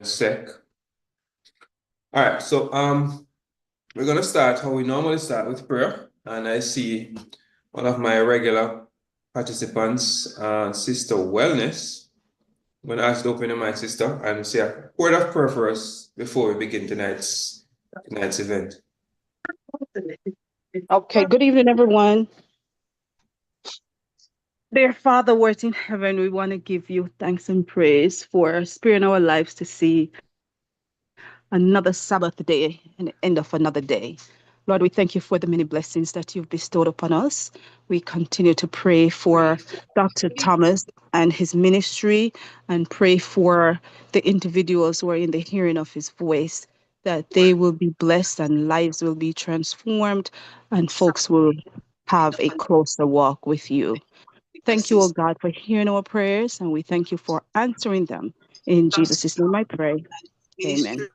sec. All right, so we're gonna start how we normally start with prayer, and I see one of my regular participants, Sister Wellness. I'm gonna ask you to open your mic, sister, and say a word of prayer for us before we begin tonight's event. Okay, good evening, everyone. Dear Father, who art in heaven, we want to give you thanks and praise for sparing our lives to see another Sabbath day and the end of another day. Lord, we thank you for the many blessings that you've bestowed upon us. We continue to pray for Dr. Thomas and his ministry and pray for the individuals who are in the hearing of his voice, that they will be blessed and lives will be transformed and folks will have a closer walk with you. Thank you, oh God, for hearing our prayers, and we thank you for answering them. In Jesus' name I pray. Amen.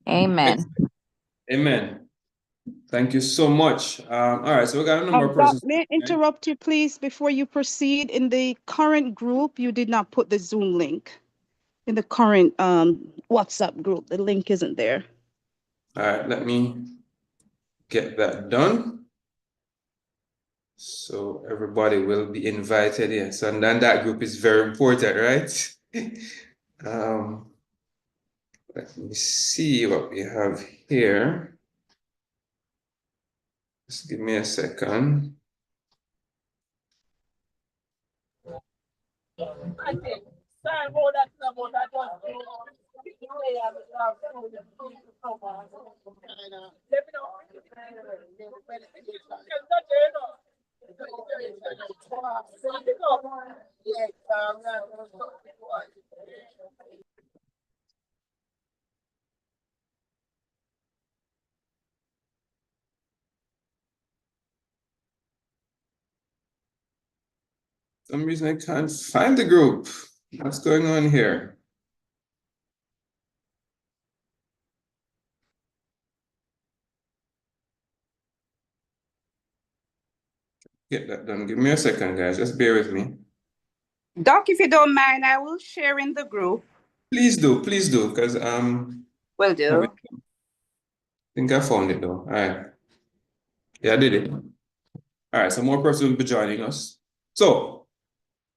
Amen. Amen. Thank you so much. All right, so we got a number of persons. May I interrupt you, please, before you proceed? In the current group, you did not put the Zoom link. In the current WhatsApp group, the link isn't there. All right, let me get that done. So everybody will be invited, yes. And then that group is very important, right? Let me see what we have here. Just give me a second. For some reason I can't find the group. What's going on here? Get that done. Give me a second, guys. Just bear with me. Doc, if you don't mind, I will share in the group. Please do, because Will do. I think I found it though. All right. Yeah, I did it. All right, so more persons will be joining us. So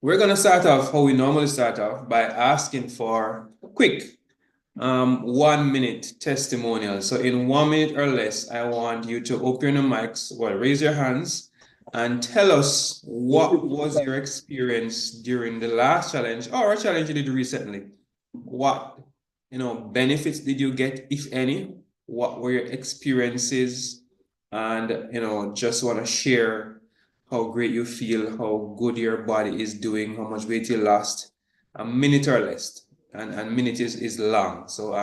we're gonna start off how we normally start off by asking for a quick 1 minute testimonial. So in 1 minute or less, I want you to open your mics, well, raise your hands and tell us what was your experience during the last challenge or a challenge you did recently. What benefits did you get, if any? What were your experiences? And just want to share how great you feel, how good your body is doing, how much weight you lost. A minute or less, and minute is long. So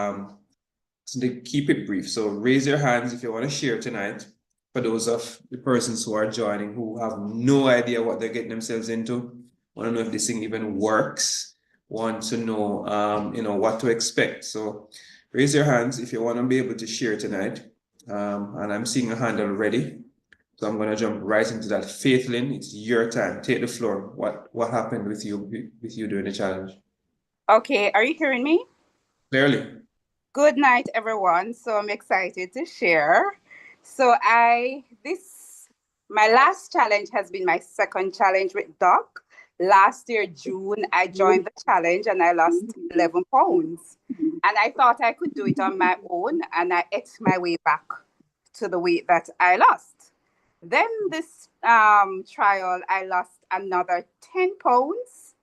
so to keep it brief. So raise your hands if you want to share tonight. For those of the persons who are joining who have no idea what they're getting themselves into, want to know if this thing even works, want to know what to expect. So raise your hands if you want to be able to share tonight. And I'm seeing a hand already. So I'm going to jump right into that. Faithlyn, it's your time. Take the floor. What happened with you during the challenge? Okay, are you hearing me? Clearly. Good night, everyone. So I'm excited to share. So my last challenge has been my second challenge with Doc. Last year, June, I joined the challenge and I lost 11 pounds. And I thought I could do it on my own, and I ate my way back to the weight that I lost. Then this trial, I lost another 10 pounds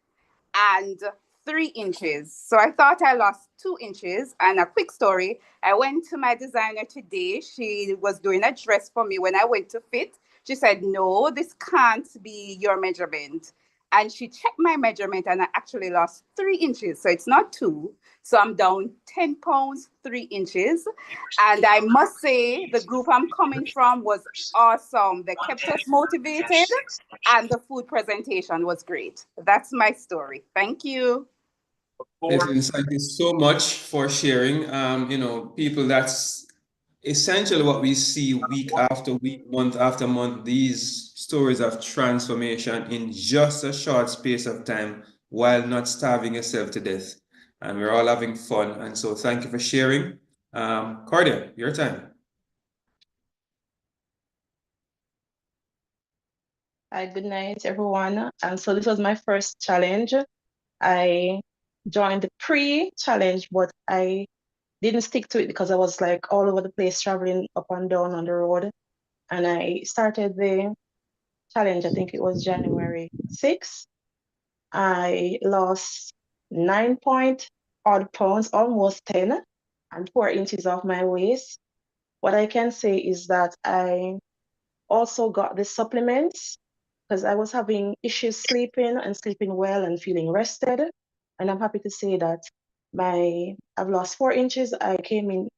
and 3 inches. So I thought I lost 2 inches. And a quick story, I went to my designer today. She was doing a dress for me. When I went to fit, she said, no, this can't be your measurement. And she checked my measurement and I actually lost 3 inches. So it's not two. So I'm down 10 pounds, 3 inches. And I must say the group I'm coming from was awesome. They kept us motivated and the food presentation was great. That's my story. Thank you. Thank you so much for sharing. People, that's essentially what we see week after week, month after month, these stories of transformation in just a short space of time while not starving yourself to death. And we're all having fun. And so thank you for sharing. Cordia, your time. Hi, good night, everyone. And so this was my first challenge. I joined the pre-challenge, but I didn't stick to it because I was like all over the place traveling up and down on the road. And I started the challenge, I think it was January 6th. I lost 9 pounds, almost 10, and 4 inches off my waist. What I can say is that I also got the supplements because I was having issues sleeping and sleeping well and feeling rested. And I'm happy to say that I've lost 4 inches. I came in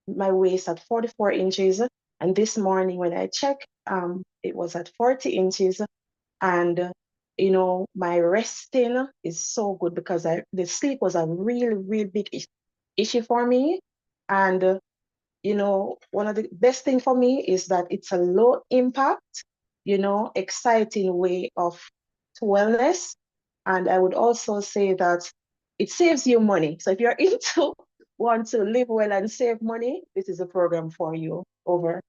my waist at 44 inches. And this morning when I checked, it was at 40 inches. And my resting is so good because the sleep was a real big issue for me. And one of the best thing for me is that it's a low impact, exciting way of to wellness. And I would also say that it saves you money. So if you're into want to live well and save money, this is a program for you. Over.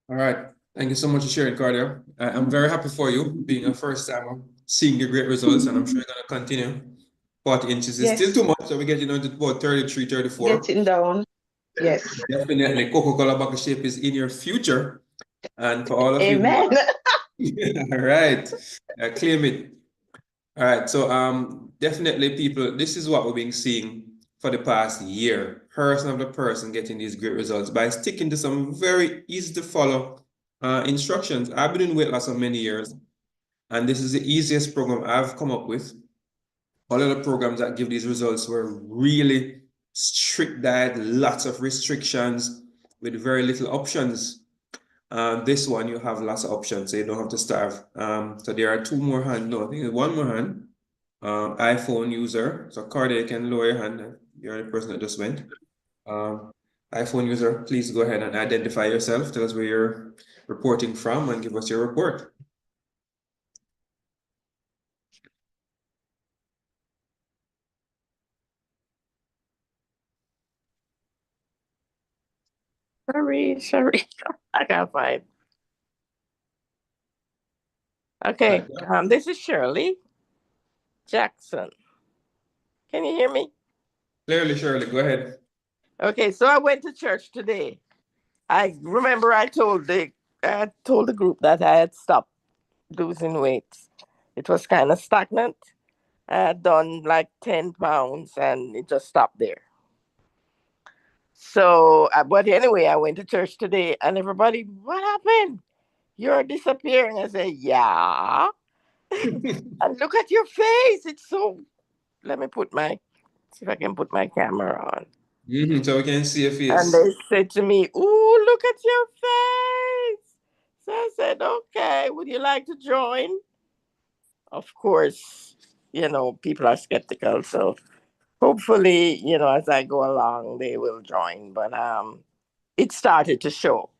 All right. Thank you so much for sharing, Cordia. I'm very happy for you being a first timer, seeing the great results, and I'm sure you're going to continue. 40 inches is still Yes, too much, so we're getting on to about 33, 34. getting down. Yes. Definitely, Coca-Cola bottle shape is in your future. And for all of you who Amen. all right, claim it. All right, so definitely people, this is what we've been seeing for the past year. Person of the person getting these great results by sticking to some very easy to follow instructions. I've been doing weight loss for many years, and this is the easiest program I've come up with. All of the programs that give these results were really strict diet, lots of restrictions with very little options. This one, you have lots of options, so you don't have to starve. So there are two more hands. No, I think one more hand. iPhone user. So Cardia, you can lower your hand. You're the person that just went. iPhone user, please go ahead and identify yourself. Tell us where you're reporting from and give us your report. Sorry. I can't find. Okay, this is Shirley Jackson. Can you hear me? Clearly, Shirley, go ahead. Okay, so I went to church today. I remember I told the group that I had stopped losing weight. It was kind of stagnant. I had done like 10 pounds and it just stopped there. So, but anyway, I went to church today and everybody, what happened? You're disappearing. I said, yeah. And look at your face. It's so. Let me see if I can put my camera on. So we can see your And face. they said to me, ooh, look at your face. So I said, okay, would you like to join? Of course, people are skeptical. So hopefully, as I go along, they will join. But it started to show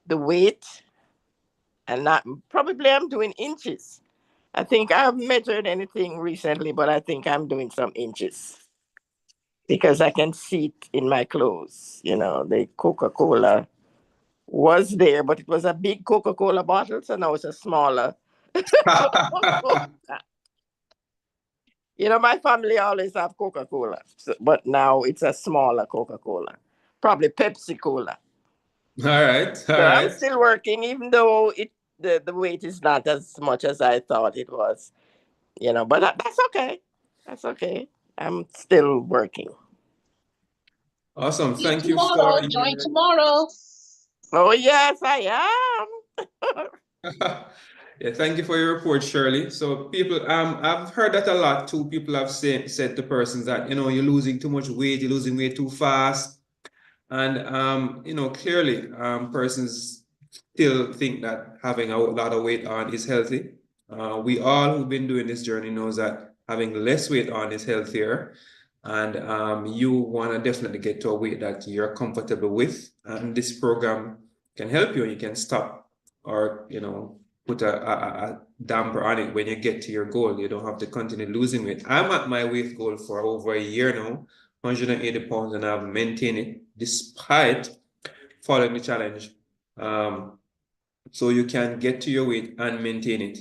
the weight, and not probably I'm doing inches. I think I haven't measured anything recently, but I think I'm doing some inches because I can see it in my clothes. The Coca-Cola was there, but it was a big Coca-Cola bottle, so now it's a smaller. My family always have Coca-Cola, but now it's a smaller Coca-Cola, probably Pepsi-Cola. All right, all So I'm right. still working, even though the weight is not as much as I thought it was. But that's okay. That's okay. I'm still working. Awesome. See you Thank you for tomorrow. Join tomorrow. Oh, yes, I am. Yeah, thank you for your report, Shirley. So people, I've heard that a lot too. People have said to persons that, you're losing too much weight, you're losing weight too fast. And clearly, persons still think that having a lot of weight on is healthy. We all who've been doing this journey knows that having less weight on is healthier. and you want to definitely get to a weight that you're comfortable with, and this program can help you. You can stop or put a damper on it when you get to your goal. You don't have to continue losing weight. I'm at my weight goal for over a year now, 180 pounds, and I've maintained it despite following the challenge. So you can get to your weight and maintain it.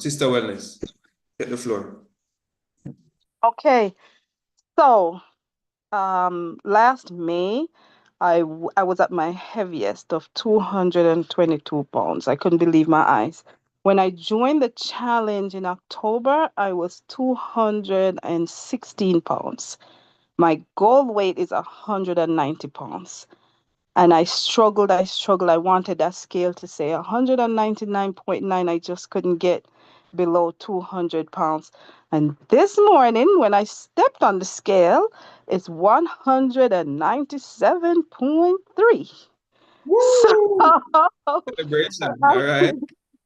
Sister Wellness, get the floor. Okay, so last May, I was at my heaviest of 222 pounds. I couldn't believe my eyes. When I joined the challenge in October, I was 216 pounds. My goal weight is 190 pounds. And I struggled. I wanted that scale to say 199.9. I just couldn't get below 200 pounds. And this morning, when I stepped on the scale, it's 197.3. So Woo! Celebration. All right.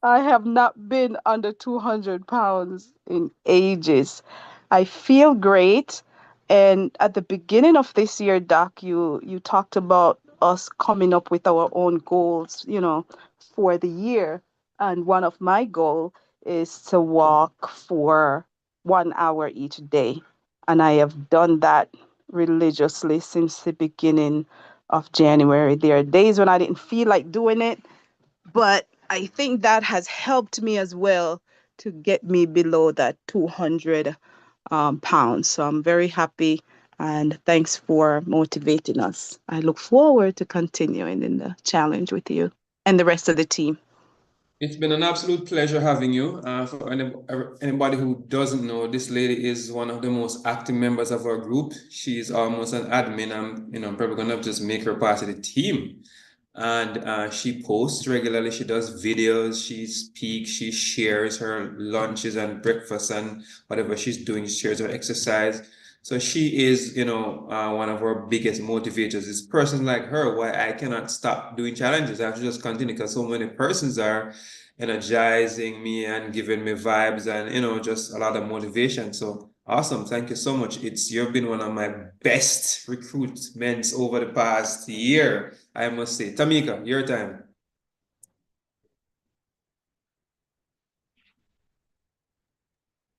I have not been under 200 pounds in ages. I feel great. And at the beginning of this year, Doc, you talked about us coming up with our own goals, for the year. And one of my goal is to walk for 1 hour each day. And I have done that religiously since the beginning of January. There are days when I didn't feel like doing it, but I think that has helped me as well to get me below that 200 pounds. So I'm very happy, and thanks for motivating us. I look forward to continuing in the challenge with you and the rest of the team. It's been an absolute pleasure having you. For anybody who doesn't know, this lady is one of the most active members of our group. She's almost an admin. I'm probably gonna just make her part of the team. And she posts regularly. She does videos. She speaks. She shares her lunches and breakfast and whatever she's doing. She shares her exercise. So she is, one of our biggest motivators. It's persons like her why I cannot stop doing challenges. I have to just continue because so many persons are energizing me and giving me vibes and, just a lot of motivation. So awesome. Thank you so much. You've been one of my best recruitments over the past year, I must say. Tamika, your time.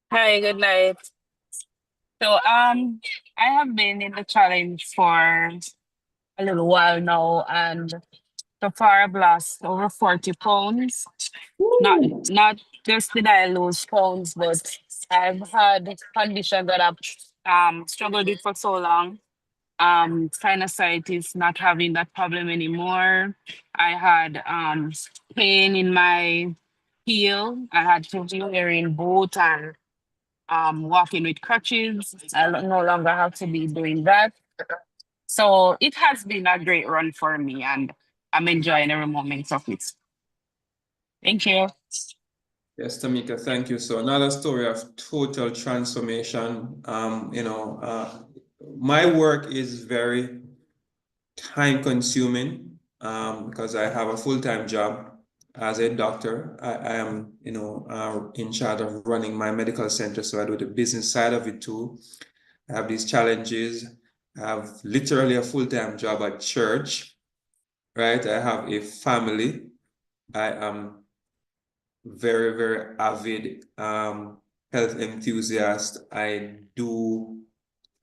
Hi, good night. So, I have been in the challenge for a little while now, and so far I've lost over 40 pounds. Not just did I lose pounds, but I've had conditions that I've struggled with for so long. Sinusitis, not having that problem anymore. I had pain in my heel. I had to be wearing boot and walking with crutches. I no longer have to be doing that. So it has been a great run for me, and I'm enjoying every moment of it. Thank you. Yes, Tamika, thank you. So another story of total transformation. My work is very time consuming because I have a full-time job as a doctor. I am, in charge of running my medical center. So I do the business side of it too. I have these challenges. I have literally a full-time job at church, right? I have a family. I am very, very avid health enthusiast. I do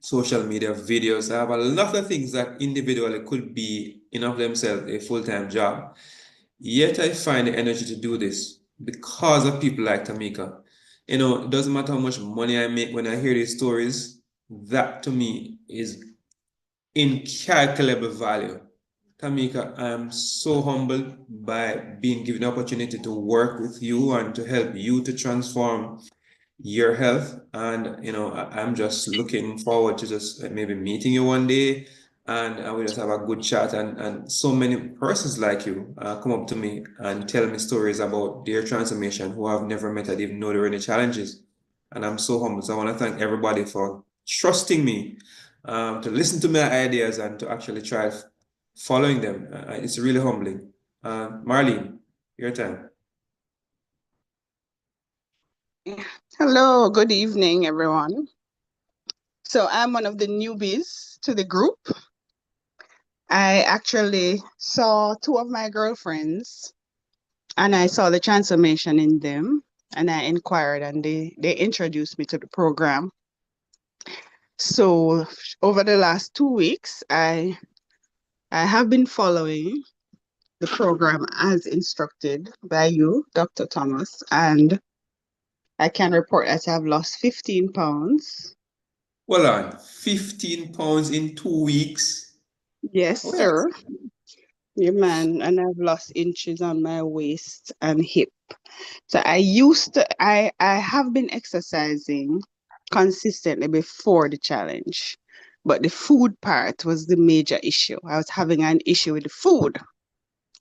social media videos. I have a lot of things that individually could be in of themselves a full-time job. Yet I find the energy to do this because of people like Tamika. It doesn't matter how much money I make when I hear these stories, that to me is incalculable value. Tamika, I'm so humbled by being given the opportunity to work with you and to help you to transform your health. And, I'm just looking forward to just maybe meeting you one day and we just have a good chat. And so many persons like you come up to me and tell me stories about their transformation who I've never met. I didn't know there were any challenges. And I'm so humbled. So I want to thank everybody for trusting me to listen to my ideas and to actually try following them. It's really humbling. Marlene, your time. Hello, good evening, everyone. So I'm one of the newbies to the group. I actually saw two of my girlfriends and I saw the transformation in them and I inquired and they introduced me to the program. So over the last 2 weeks, I have been following the program as instructed by you, Dr. Thomas, and I can report that I've lost 15 pounds. Well on, 15 pounds in 2 weeks. Yes, Oh, sir. Yeah, man. And I've lost inches on my waist and hip. So I have been exercising consistently before the challenge, but the food part was the major issue. I was having an issue with the food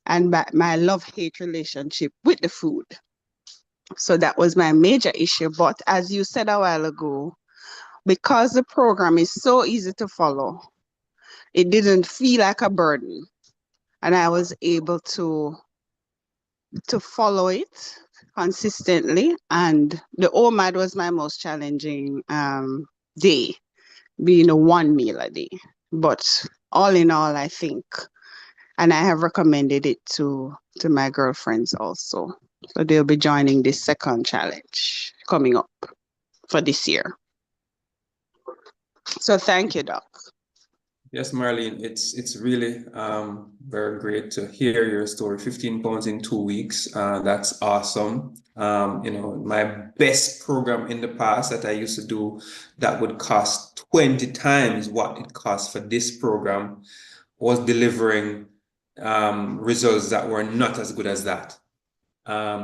and my love-hate relationship with the food. So that was my major issue. But as you said a while ago, because the program is so easy to follow, it didn't feel like a burden. And I was able to follow it consistently. And the OMAD was my most challenging day, being a one meal a day. But all in all, I think, and I have recommended it to my girlfriends also. So they'll be joining this second challenge coming up for this year. So thank you, Doc. yes, Marlene, it's really very great to hear your story. 15 pounds in 2 weeks. That's awesome. My best program in the past that I used to do that would cost 20 times what it costs for this program was delivering results that were not as good as that.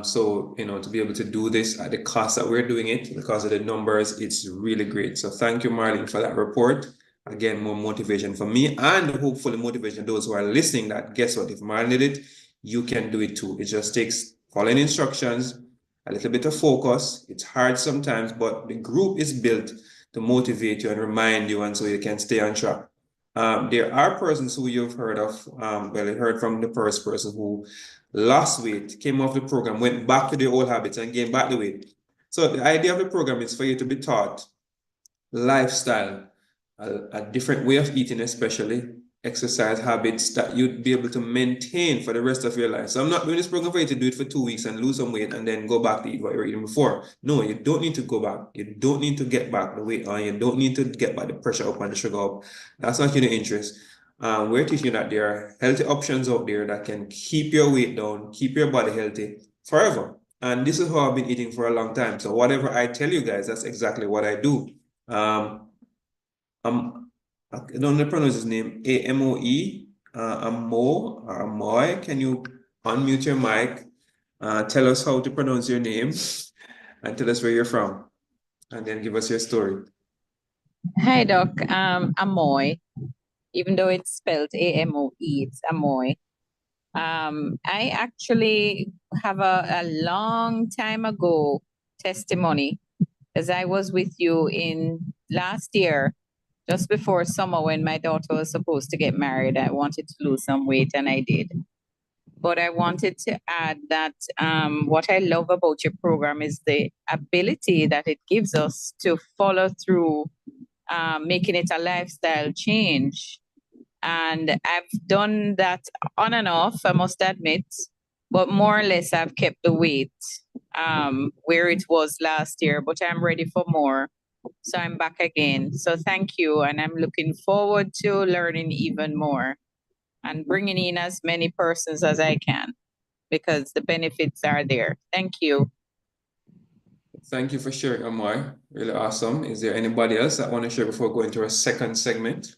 So, to be able to do this at the cost that we're doing it, because of the numbers, it's really great. So thank you, Marlene, for that report. Again, more motivation for me and hopefully motivation those who are listening that guess what, if Marlene did it, you can do it too. It just takes following instructions, a little bit of focus. It's hard sometimes, but the group is built to motivate you and remind you, and so you can stay on track. There are persons who you've heard of, you heard from the first person who lost weight, came off the program, went back to the old habits and gained back the weight. So the idea of the program is for you to be taught lifestyle, a different way of eating, especially exercise habits that you'd be able to maintain for the rest of your life. So I'm not doing this program for you to do it for 2 weeks and lose some weight and then go back to eat what you were eating before. No, you don't need to go back. You don't need to get back the weight on. You don't need to get back the pressure up and the sugar up. That's not in your interest. We're teaching that there are healthy options out there that can keep your weight down, keep your body healthy forever. And this is how I've been eating for a long time. So whatever I tell you guys, that's exactly what I do. I don't know how to pronounce his name, Amoe, Amo, or Amoy. Can you unmute your mic? Tell us how to pronounce your name and tell us where you're from, and then give us your story. Hi, Doc. Amoy. Even though it's spelled Amoe, it's Amoy. I actually have a long time ago testimony, as I was with you in last year, just before summer when my daughter was supposed to get married. I wanted to lose some weight and I did. But I wanted to add that what I love about your program is the ability that it gives us to follow through, making it a lifestyle change. And I've done that on and off, I must admit, but more or less I've kept the weight where it was last year, but I'm ready for more. So I'm back again. So thank you. And I'm looking forward to learning even more and bringing in as many persons as I can, because the benefits are there. Thank you. Thank you for sharing, Amoy. Really awesome. Is there anybody else that want to share before going to our second segment?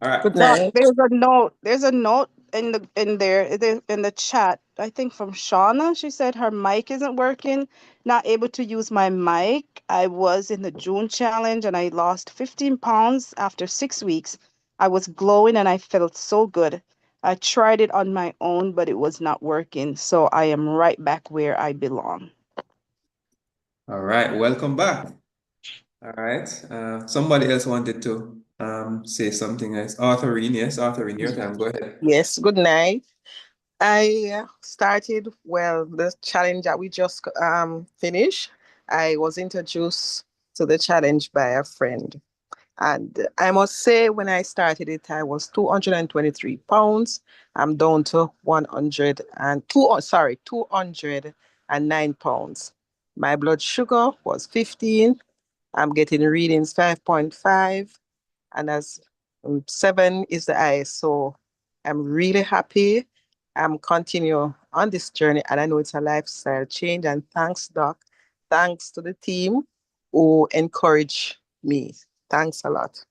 All right. Good Doc, night. there's a note. There's a note in the chat. I think from Shauna. She said her mic isn't working. Not able to use my mic. I was in the June challenge and I lost 15 pounds after 6 weeks. I was glowing and I felt so good. I tried it on my own, but it was not working. So I am right back where I belong. All right. Welcome back. All right. Somebody else wanted to say something else. Arthurine, yes, Arthurine, your time. Go ahead. Yes, good night. I started, well, the challenge that we just finished. I was introduced to the challenge by a friend. And I must say, when I started it, I was 223 pounds. I'm down to 209 pounds. My blood sugar was 15. I'm getting readings 5.5. And as 7 is the highest. So I'm really happy. I'm continue on this journey, and I know it's a lifestyle change. And thanks, Doc. Thanks to the team who encourage me. Thanks a lot.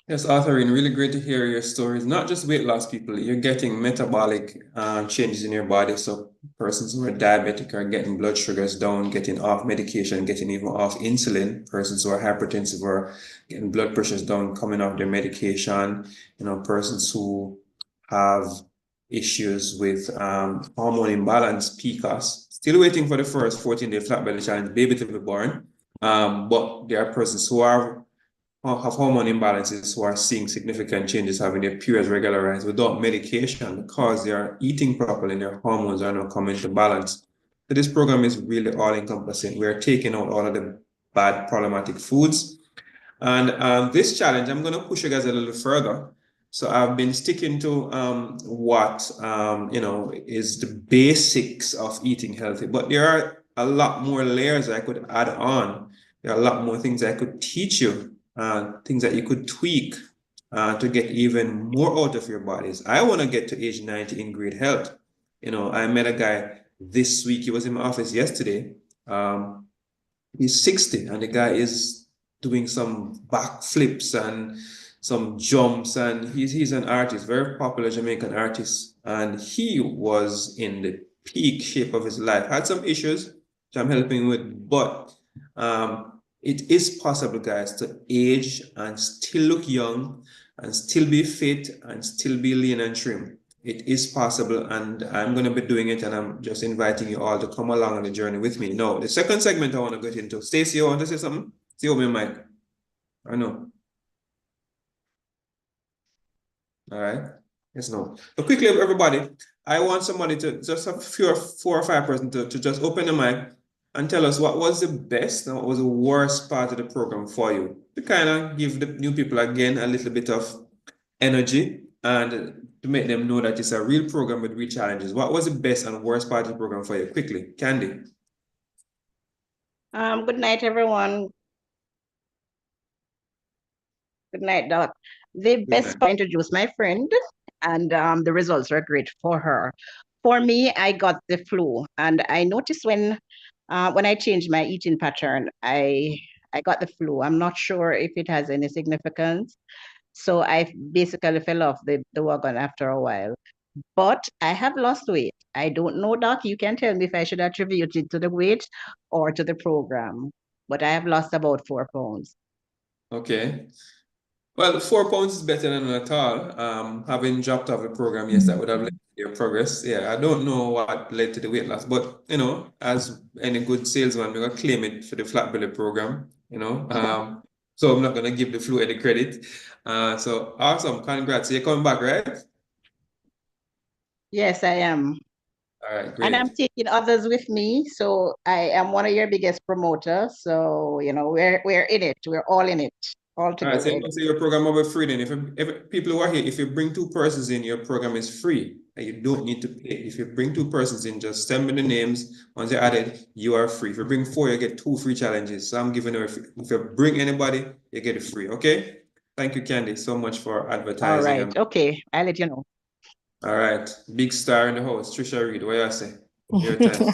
Yes, Arthurine, really great to hear your stories. Not just weight loss people, you're getting metabolic changes in your body. So persons who are diabetic are getting blood sugars down, getting off medication, getting even off insulin. Persons who are hypertensive are getting blood pressures down, coming off their medication. Persons who have issues with hormone imbalance, PCOS. Still waiting for the first 14-day flat belly challenge baby to be born. But there are persons who have hormone imbalances who are seeing significant changes, having their periods regularized without medication because they are eating properly and their hormones are now coming to balance. So this program is really all encompassing. We are taking out all of the bad problematic foods. And this challenge, I'm going to push you guys a little further. So I've been sticking to what is the basics of eating healthy, but there are a lot more layers I could add on. There are a lot more things I could teach you, things that you could tweak to get even more out of your bodies. I want to get to age 90 in great health. I met a guy this week. He was in my office yesterday. He's 60 and the guy is doing some backflips and some jumps, and he's an artist, very popular Jamaican artist, and he was in the peak shape of his life. Had some issues which I'm helping with, but it is possible, guys, to age and still look young and still be fit and still be lean and trim. It is possible, and I'm going to be doing it, and I'm just inviting you all to come along on the journey with me. Now, the second segment I want to get into. Stacey, you want to say something? See open your mic. I know. All right. Yes, no. But quickly, everybody, I want somebody to just a few, 4 or 5 person to just open the mic and tell us what was the best and what was the worst part of the program for you. To kind of give the new people again a little bit of energy and to make them know that it's a real program with real challenges. What was the best and worst part of the program for you? Quickly, Candy. Good night, everyone. Good night, Doc. The Good best night. part, introduced my friend, and the results were great for her. For me, I got the flu, and I noticed when I changed my eating pattern, I got the flu. I'm not sure if it has any significance. So I basically fell off the wagon after a while. But I have lost weight. I don't know, Doc. You can tell me if I should attribute it to the weight or to the program. But I have lost about 4 pounds. Okay. Well, 4 pounds is better than none at all. Having dropped off the program, yes, that would have led to your progress. Yeah, I don't know what led to the weight loss, but as any good salesman, we're gonna claim it for the flat belly program. So I'm not gonna give the flu any credit. So awesome, congrats. You're coming back, right? Yes, I am. All right, And I'm great. taking others with me. So I am one of your biggest promoters. So, we're in it. We're all in it, all All right, so together. your program will be free then. If people who are here, if you bring 2 persons in, your program is free and you don't need to pay. If you bring 2 persons in, just send me the names. Once they're added, you are free. If you bring 4, you get 2 free challenges. So I'm giving you if you bring anybody, you get it free. Okay. Thank you, Candy, so much for All advertising. right. Okay. I'll let you know. All right. Big star in the house, Trisha Reed. What you say? Your time.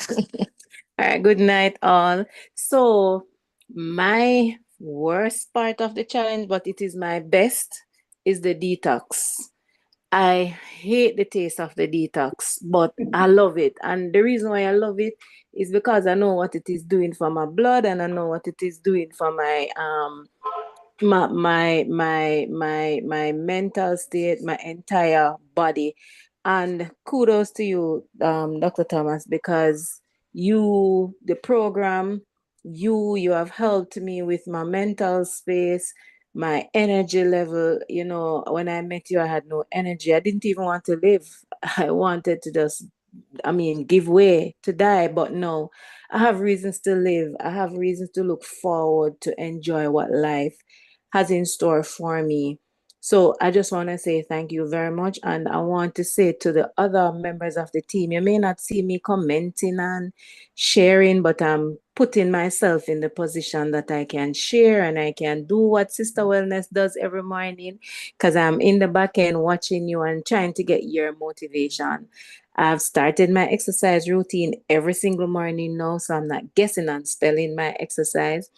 All right, good night, all. So, my worst part of the challenge, but it is my best, is the detox. I hate the taste of the detox, but I love it. And the reason why I love it is because I know what it is doing for my blood and I know what it is doing for my mental state, my entire body. And kudos to you, Dr. Thomas, because the program, you have helped me with my mental space, my energy level, when I met you, I had no energy. I didn't even want to live. I wanted to just, give way to die. But no, I have reasons to live. I have reasons to look forward to enjoy what life has in store for me. So I just want to say thank you very much. And I want to say to the other members of the team, you may not see me commenting and sharing, but I'm putting myself in the position that I can share and I can do what Sister Wellness does every morning because I'm in the back end watching you and trying to get your motivation. I've started my exercise routine every single morning now, so I'm not guessing and spelling my exercise.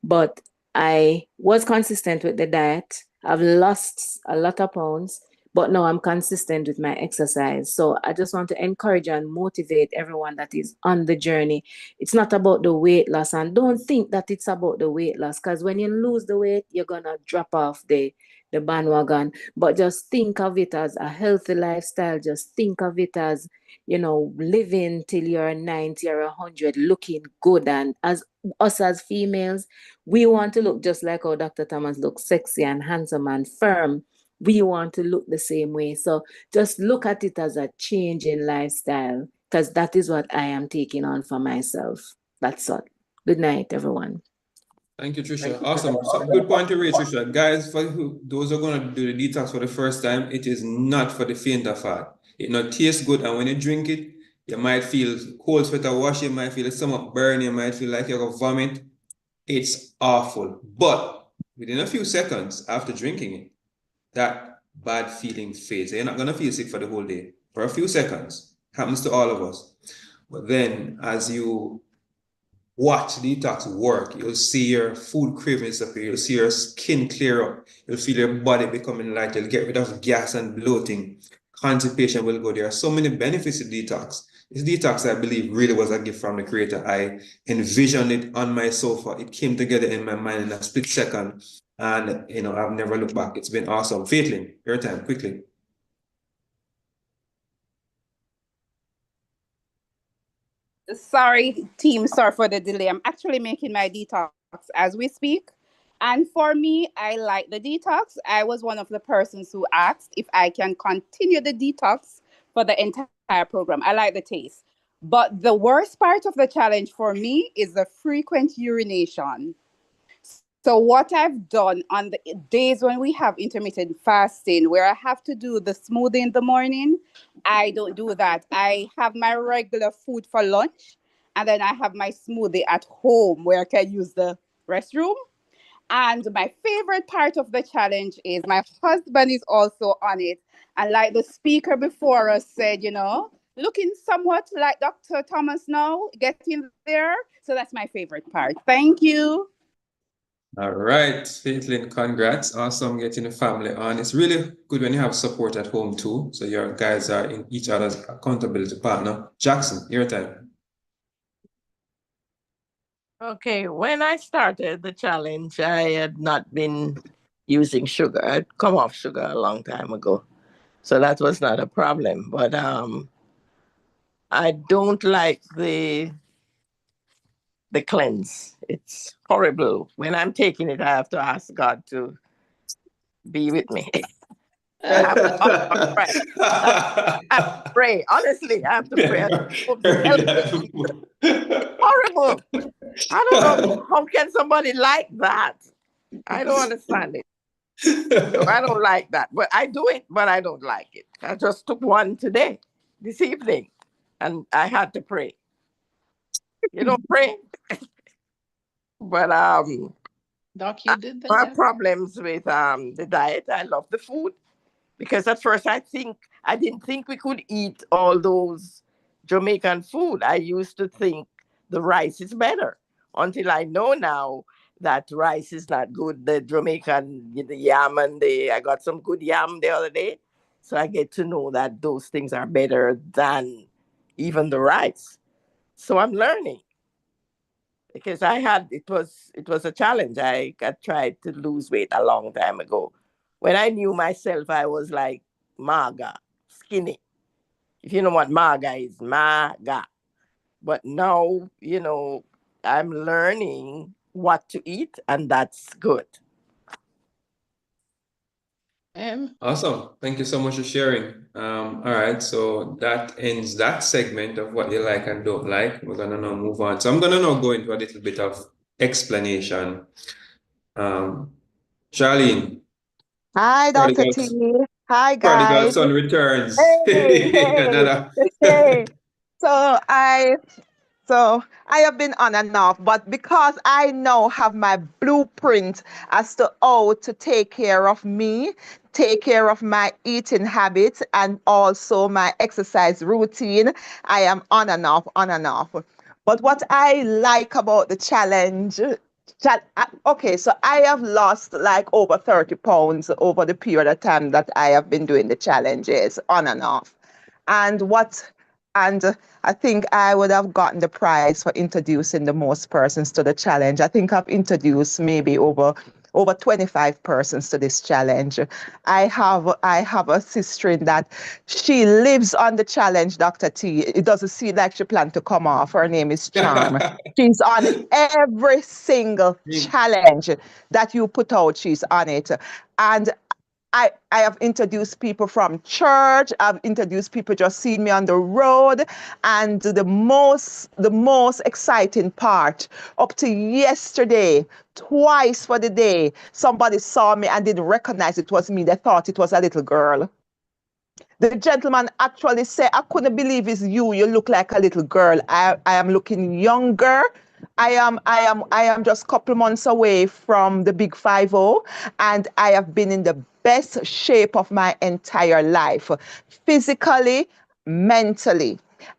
But I was consistent with the diet. I've lost a lot of pounds, but now I'm consistent with my exercise. So I just want to encourage and motivate everyone that is on the journey. It's not about the weight loss, and don't think that it's about the weight loss, because when you lose the weight, you're gonna drop off the bandwagon. But just think of it as a healthy lifestyle. Just think of it as, living till you're 90 or 100, looking good. And as us as females, we want to look just like how Dr. Thomas looks, sexy and handsome and firm. We want to look the same way. So just look at it as a change in lifestyle, because that is what I am taking on for myself. That's all. Good night, everyone. Thank you, Trisha. Awesome. So good point to raise, Trisha. Guys, those who are going to do the detox for the first time, it is not for the faint of heart. It not tastes good, and when you drink it, you might feel cold sweat or wash, you might feel the stomach burn, you might feel like you're going to vomit. It's awful. But within a few seconds after drinking it, that bad feeling fades. You're not going to feel sick for the whole day. For a few seconds. Happens to all of us. But then as you watch detox work, you'll see your food cravings disappear, you'll see your skin clear up, you'll feel your body becoming lighter, you'll get rid of gas and bloating, constipation will go. There are so many benefits to detox. This detox, I believe, really was a gift from the creator. I envisioned it on my sofa. It came together in my mind in a split second. And, I've never looked back. It's been awesome. Caitlin, your time, quickly. Sorry, team, sorry for the delay. I'm actually making my detox as we speak. And for me, I like the detox. I was one of the persons who asked if I can continue the detox for the entire program. I like the taste. But the worst part of the challenge for me is the frequent urination. So what I've done on the days when we have intermittent fasting, where I have to do the smoothie in the morning, I don't do that. I have my regular food for lunch, and then I have my smoothie at home where I can use the restroom. And my favorite part of the challenge is my husband is also on it. And like the speaker before us said, looking somewhat like Dr. Thomas now, getting there. So that's my favorite part. Thank you. All right, Caitlin, congrats. Awesome getting the family on. It's really good when you have support at home too. So your guys are in each other's accountability partner. Jackson, your time. Okay, when I started the challenge, I had not been using sugar. I'd come off sugar a long time ago. So that was not a problem. But I don't like the cleanse. It's horrible. When I'm taking it, I have to ask God to be with me. I have to pray. I have to pray. Honestly, I have to pray. Help me. Horrible. I don't know. How can somebody like that? I don't understand it. So I don't like that. But I do it, but I don't like it. I just took one today, this evening, and I had to pray. You don't pray. But Doc, you did I that? have problems with the diet. I love the food. Because at first I didn't think we could eat all those Jamaican food. I used to think the rice is better until I know now that rice is not good. The Jamaican, the yam, and I got some good yam the other day. So I get to know that those things are better than even the rice. So I'm learning because it was a challenge. I tried to lose weight a long time ago. When I knew myself, I was like maga, skinny. If you know what maga is, maga. But now, I'm learning what to eat, and that's good. Awesome. Thank you so much for sharing. All right, so that ends that segment of what you like and don't like. We're gonna now move on. So I'm gonna now go into a little bit of explanation. Charlene, Hi, Dr. prodigal, T. Hi, prodigal guys. son returns. Hey, hey, Another. hey. So I so I have been on and off, but because I now have my blueprint as to how to take care of me, take care of my eating habits, and also my exercise routine, I am on and off, on and off. But what I like about the challenge, okay, so I have lost like over 30 pounds over the period of time that I have been doing the challenges on and off. And what and I think I would have gotten the prize for introducing the most persons to the challenge. I think I've introduced maybe over 25 persons to this challenge. I have a sister in that she lives on the challenge, Dr. T. It doesn't seem like she planned to come off. Her name is Charm. She's on every single challenge that you put out, she's on it. And I have introduced people from church. I've introduced people just seeing me on the road. And the most exciting part, up to yesterday, twice for the day, somebody saw me and didn't recognize it was me. They thought it was a little girl. The gentleman actually said, I couldn't believe it's you. You look like a little girl. I am looking younger. I am just a couple months away from the big 50, and I have been in the best shape of my entire life, physically, mentally.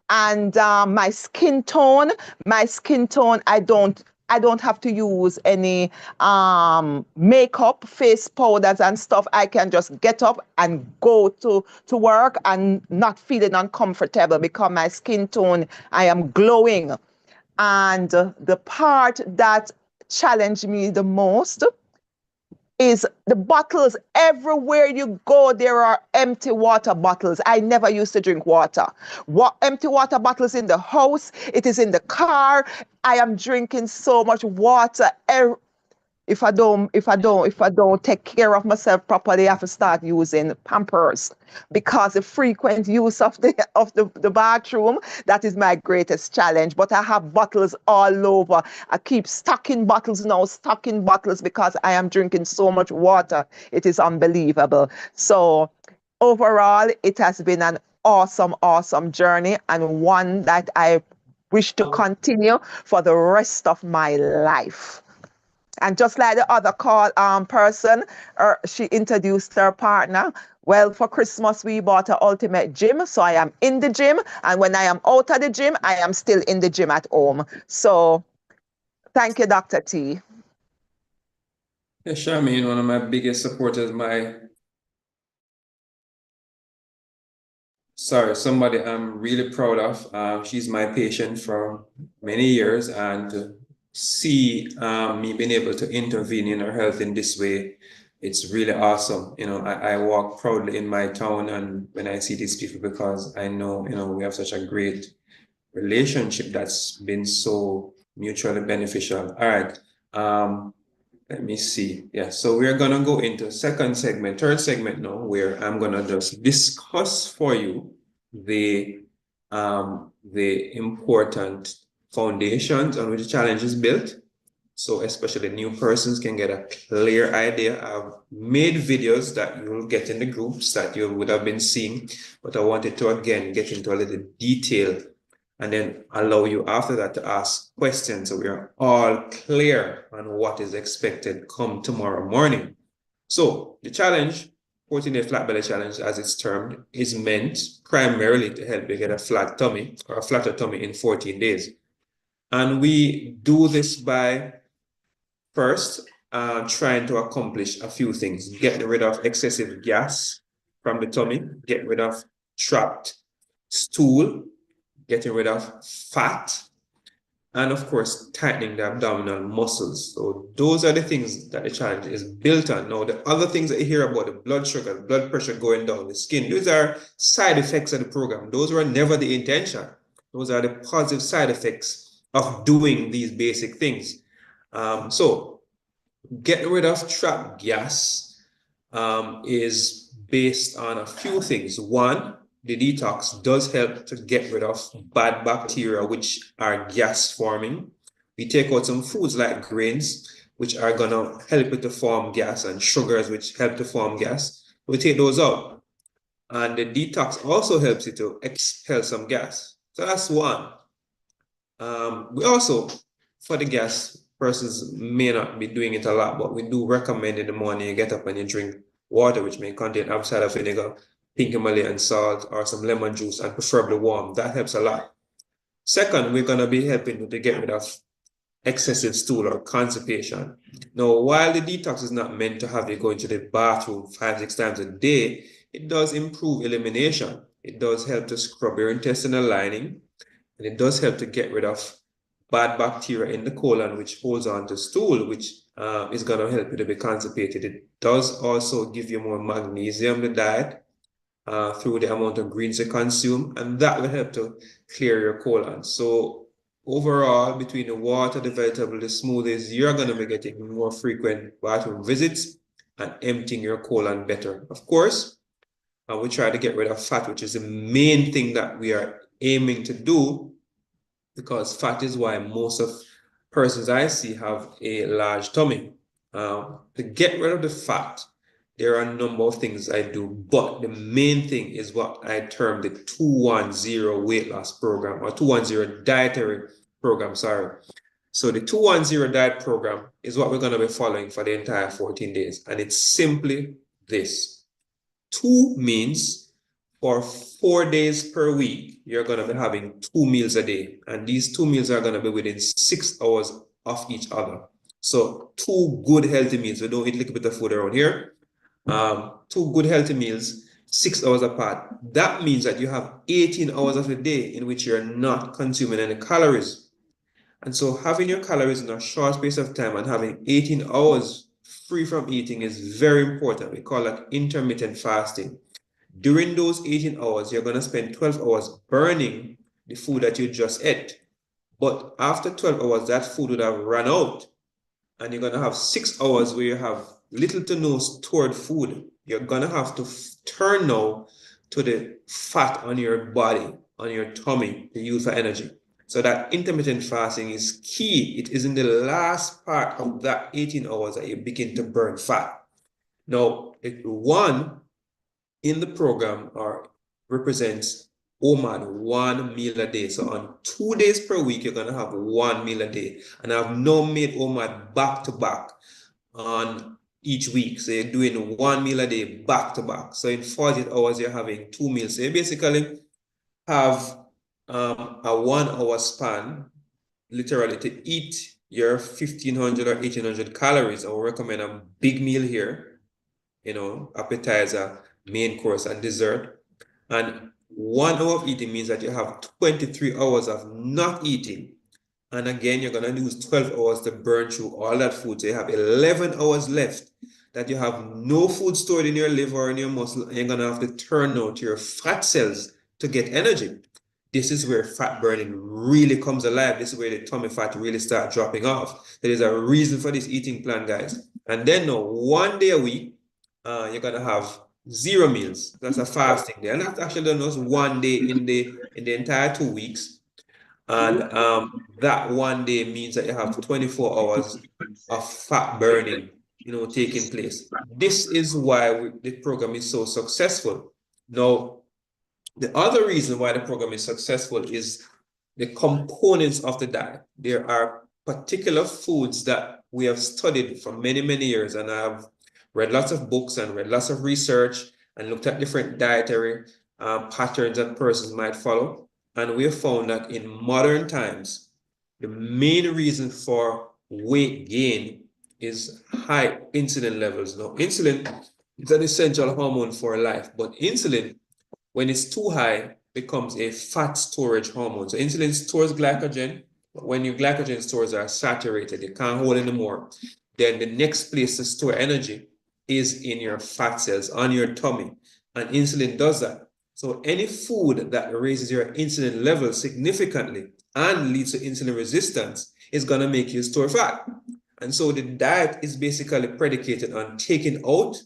And my skin tone, I don't have to use any makeup, face powders and stuff. I can just get up and go to work and not feeling uncomfortable because my skin tone, I am glowing. And the part that challenged me the most is the bottles. Everywhere you go, there are empty water bottles. I never used to drink water. Empty water bottles in the house, it is in the car. I am drinking so much water. If I don't take care of myself properly, I have to start using Pampers because the frequent use of the bathroom, that is my greatest challenge. But I have bottles all over. I keep stocking bottles now, stocking bottles because I am drinking so much water. It is unbelievable. So overall, it has been an awesome, awesome journey, and one that I wish to continue for the rest of my life. And just like the other call person, she introduced her partner. Well, for Christmas, we bought an ultimate gym. So I am in the gym. And when I am out of the gym, I am still in the gym at home. So thank you, Dr. T. Yeah, Charmaine, one of my biggest supporters, somebody I'm really proud of. She's my patient for many years, and to see me being able to intervene in her health in this way, it's really awesome. I walk proudly in my town, and when I see these people, because I know, we have such a great relationship that's been so mutually beneficial. All right. Let me see. Yeah, so we're gonna go into third segment now, where I'm gonna just discuss for you the important foundations on which the challenge is built. So especially new persons can get a clear idea. I've made videos that you'll get in the groups that you would have been seeing, but I wanted to again get into a little detail and then allow you after that to ask questions so we are all clear on what is expected come tomorrow morning. So the challenge, 14-day flat belly challenge, as it's termed, is meant primarily to help you get a flat tummy or a flatter tummy in 14 days. And we do this by first trying to accomplish a few things: getting rid of excessive gas from the tummy, getting rid of trapped stool, getting rid of fat, and of course, tightening the abdominal muscles. So those are the things that the challenge is built on. Now, the other things that you hear about, the blood sugar, blood pressure going down, the skin, those are side effects of the program. Those were never the intention. Those are the positive side effects of doing these basic things. So getting rid of trapped gas, is based on a few things. One, the detox does help to get rid of bad bacteria, which are gas forming. We take out some foods like grains, which are going to help it to form gas, and sugars, which help to form gas. We take those out. And the detox also helps you to expel some gas. So that's one. We also, for the gas, persons may not be doing it a lot, but we do recommend in the morning you get up and you drink water, which may contain apple cider vinegar, pink Himalayan salt, or some lemon juice, and preferably warm. That helps a lot. Second, we're going to be helping you to get rid of excessive stool or constipation. Now, while the detox is not meant to have you going to the bathroom 5-6 times a day, it does improve elimination. It does help to scrub your intestinal lining, and it does help to get rid of bad bacteria in the colon, which holds on to stool, which is going to help you to be constipated. It does also give you more magnesium in the diet through the amount of greens you consume, and that will help to clear your colon. So overall, between the water, the vegetable, the smoothies, you're going to be getting more frequent bathroom visits and emptying your colon better. Of course, we try to get rid of fat, which is the main thing that we are aiming to do, because fat is why most of persons I see have a large tummy. To get rid of the fat, there are a number of things I do, but the main thing is what I term the 210 weight loss program, or 210 dietary program, sorry. So the 210 diet program is what we're going to be following for the entire 14 days. And it's simply this. 2 means for 4 days per week, you're going to be having 2 meals a day. And these 2 meals are going to be within 6 hours of each other. So 2 good healthy meals. We don't eat a little bit of food around here. 2 good healthy meals, 6 hours apart. That means that you have 18 hours of the day in which you're not consuming any calories. And so having your calories in a short space of time and having 18 hours free from eating is very important. We call that intermittent fasting. During those 18 hours, you're going to spend 12 hours burning the food that you just ate. But after 12 hours, that food would have run out. And you're going to have 6 hours where you have little to no stored food. You're going to have to turn now to the fat on your body, on your tummy, to use for energy. So that intermittent fasting is key. It is in the last part of that 18 hours that you begin to burn fat. Now, one in the program represents OMAD, 1 meal a day. So on 2 days per week, you're going to have 1 meal a day. And I've now made OMAD back to back on each week. So you're doing 1 meal a day back to back. So in 48 hours, you're having 2 meals. So you basically have a 1 hour span, literally, to eat your 1,500 or 1,800 calories. I would recommend a big meal here, appetizer, main course, and dessert. And 1 hour of eating means that you have 23 hours of not eating. And again, you're going to use 12 hours to burn through all that food. So you have 11 hours left that you have no food stored in your liver or in your muscle, and you're going to have to turn now to your fat cells to get energy. This is where fat burning really comes alive. This is where the tummy fat really starts dropping off. There is a reason for this eating plan, guys. And then now, 1 day a week, you're going to have 0 meals. That's a fasting day. And that's actually done just 1 day in the entire 2 weeks. And that 1 day means that you have 24 hours of fat burning, taking place. This is why the program is so successful. Now, the other reason why the program is successful is the components of the diet. There are particular foods that we have studied for many, many years, and I've read lots of books and read lots of research and looked at different dietary patterns that persons might follow. And we have found that in modern times, the main reason for weight gain is high insulin levels. Now, insulin is an essential hormone for life, but insulin, when it's too high, becomes a fat storage hormone. So insulin stores glycogen, but when your glycogen stores are saturated, you can't hold anymore, then the next place to store energy is in your fat cells, on your tummy. And insulin does that. So any food that raises your insulin level significantly and leads to insulin resistance is going to make you store fat. And so the diet is basically predicated on taking out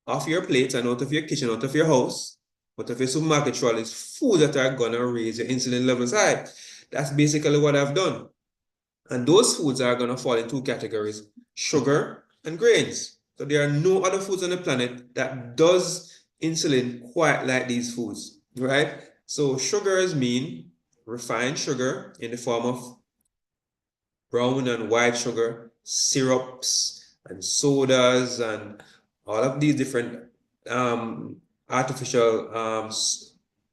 off your plate and out of your kitchen, out of your house, out of your supermarket trolleys, food that are gonna raise your insulin levels high. That's basically what I've done. And those foods are gonna fall in two categories: sugar and grains. So there are no other foods on the planet that does insulin quite like these foods, right? So sugars mean refined sugar in the form of brown and white sugar, syrups and sodas, and all of these different artificial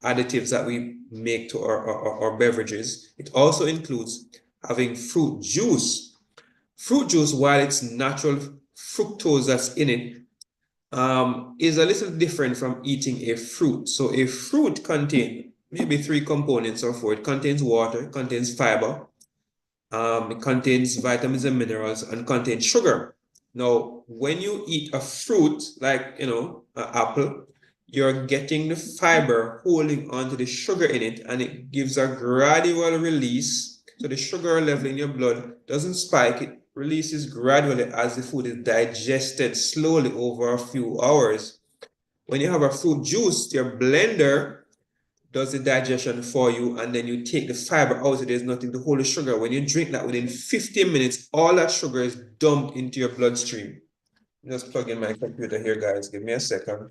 additives that we make to our beverages. It also includes having fruit juice. Fruit juice, while it's natural fructose that's in it, is a little different from eating a fruit. So a fruit contains maybe three components or four. It contains water, it contains fiber, it contains vitamins and minerals, and contains sugar. Now, when you eat a fruit like, an apple, you're getting the fiber holding onto the sugar in it, and it gives a gradual release. So the sugar level in your blood doesn't spike, it releases gradually as the food is digested slowly over a few hours. When you have a fruit juice, your blender does the digestion for you, and then you take the fiber out, so there's nothing to hold the sugar. When you drink that, within 15 minutes, all that sugar is dumped into your bloodstream. Just plug in my computer here, guys. Give me a second.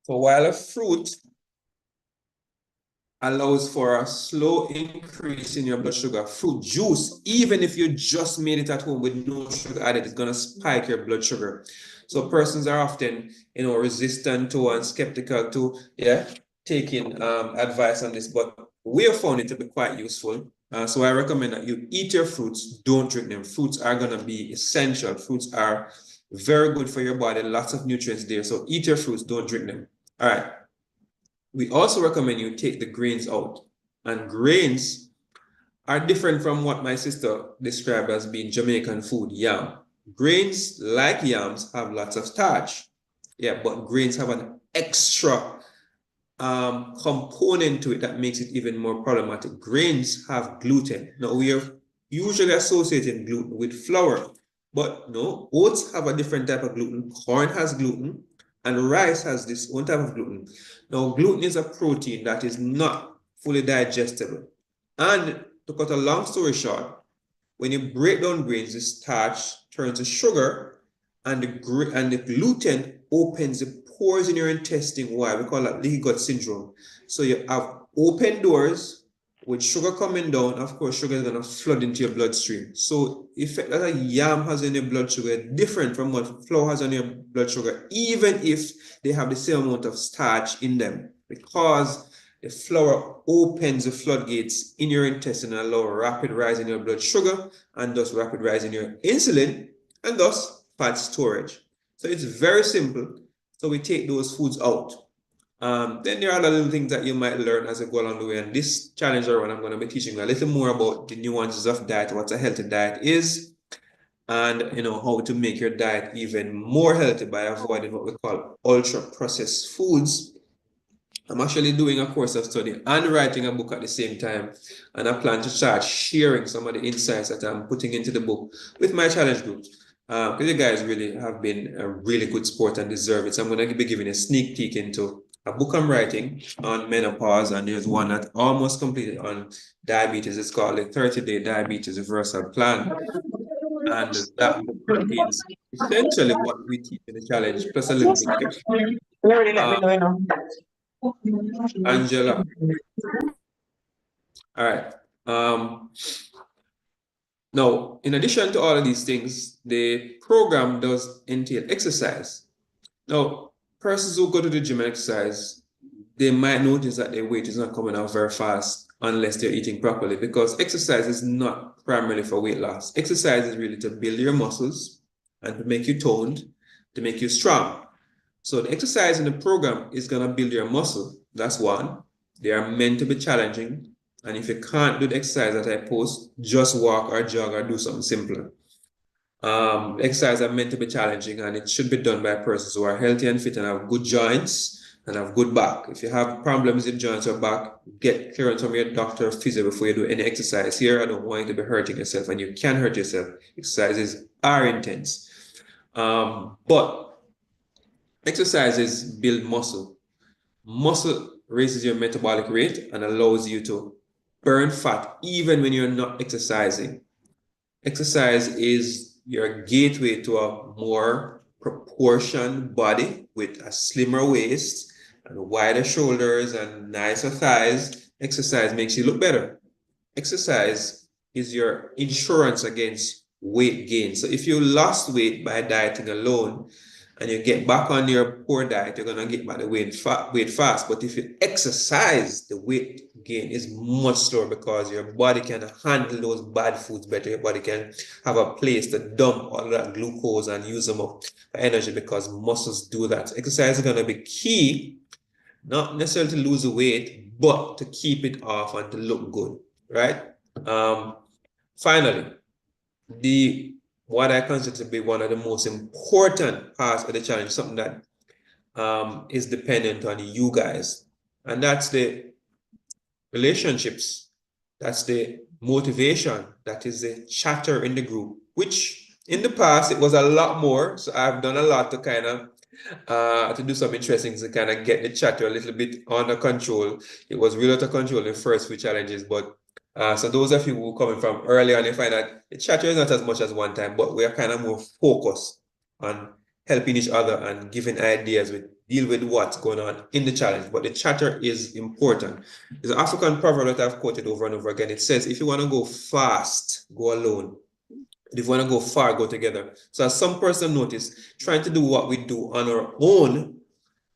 So while a fruit allows for a slow increase in your blood sugar, fruit juice, even if you just made it at home with no sugar added, is going to spike your blood sugar. So persons are often, resistant to and skeptical to, taking advice on this, but we have found it to be quite useful. So I recommend that you eat your fruits, don't drink them. Fruits are going to be essential. Fruits are very good for your body, lots of nutrients there. So eat your fruits, don't drink them. All right. We also recommend you take the grains out. And grains are different from what my sister described as being Jamaican food, yam. Grains, like yams, have lots of starch. Yeah, but grains have an extra component to it that makes it even more problematic. Grains have gluten. Now, we are usually associating gluten with flour, but no, oats have a different type of gluten. Corn has gluten, and rice has this own type of gluten. Now, gluten is a protein that is not fully digestible. And to cut a long story short, when you break down grains, the starch turns to sugar, and the gluten opens the pores in your intestine. Why? We call that leaky gut syndrome. So you have open doors with sugar coming down. Of course, sugar is going to flood into your bloodstream. So effect that a yam has in your blood sugar is different from what flour has on your blood sugar, even if they have the same amount of starch in them, because the flour opens the floodgates in your intestine and allow rapid rise in your blood sugar, and thus rapid rise in your insulin, and thus fat storage. So it's very simple. So we take those foods out. Then there are other little things that you might learn as you go along the way. And this challenge around, I'm going to be teaching you a little more about the nuances of diet, what a healthy diet is, and how to make your diet even more healthy by avoiding what we call ultra processed foods. I'm actually doing a course of study and writing a book at the same time, and I plan to start sharing some of the insights that I'm putting into the book with my challenge group, because you guys really have been a really good sport and deserve it. So I'm going to be giving a sneak peek into a book I'm writing on menopause, and there's one that almost completed on diabetes. It's called the 30-Day Diabetes Reversal Plan, and that book contains essentially what we teach in the challenge, plus a little bit extra. Angela. All right. Now, in addition to all of these things, the program does entail exercise. Now, persons who go to the gym and exercise, they might notice that their weight is not coming out very fast unless they're eating properly, because exercise is not primarily for weight loss. Exercise is really to build your muscles and to make you toned, to make you strong. So the exercise in the program is going to build your muscle. That's one. They are meant to be challenging. And if you can't do the exercise that I post, just walk or jog or do something simpler. Exercise are meant to be challenging, and it should be done by persons who are healthy and fit and have good joints and have good back. If you have problems in joints or back, get clearance from your doctor or physio before you do any exercise. Here, I don't want you to be hurting yourself, and you can hurt yourself. Exercises are intense. But exercises build muscle. Muscle raises your metabolic rate and allows you to burn fat even when you're not exercising. Exercise is your gateway to a more proportioned body with a slimmer waist and wider shoulders and nicer thighs. Exercise makes you look better. Exercise is your insurance against weight gain. So if you lost weight by dieting alone and you get back on your poor diet, you're gonna get back the weight fast. But if you exercise, the weight gain is much slower because your body can handle those bad foods better. Your body can have a place to dump all that glucose and use them up for energy because muscles do that. Exercise is gonna be key, not necessarily to lose the weight, but to keep it off and to look good, right? Finally, what I consider to be one of the most important parts of the challenge, something that is dependent on you guys, and that's the relationships, that's the motivation, that is the chatter in the group, which in the past it was a lot more. So I've done a lot to kind of to do some interesting to kind of get the chatter a little bit under control. It was real out of control in the first few challenges, but so those of you who are coming from early on, you find that the chatter is not as much as one time, but we are kind of more focused on helping each other and giving ideas with deal with what's going on in the challenge. But the chatter is important. There's an African proverb that I've quoted over and over again. It says, if you want to go fast, go alone. If you want to go far, go together. So as some person noticed, trying to do what we do on our own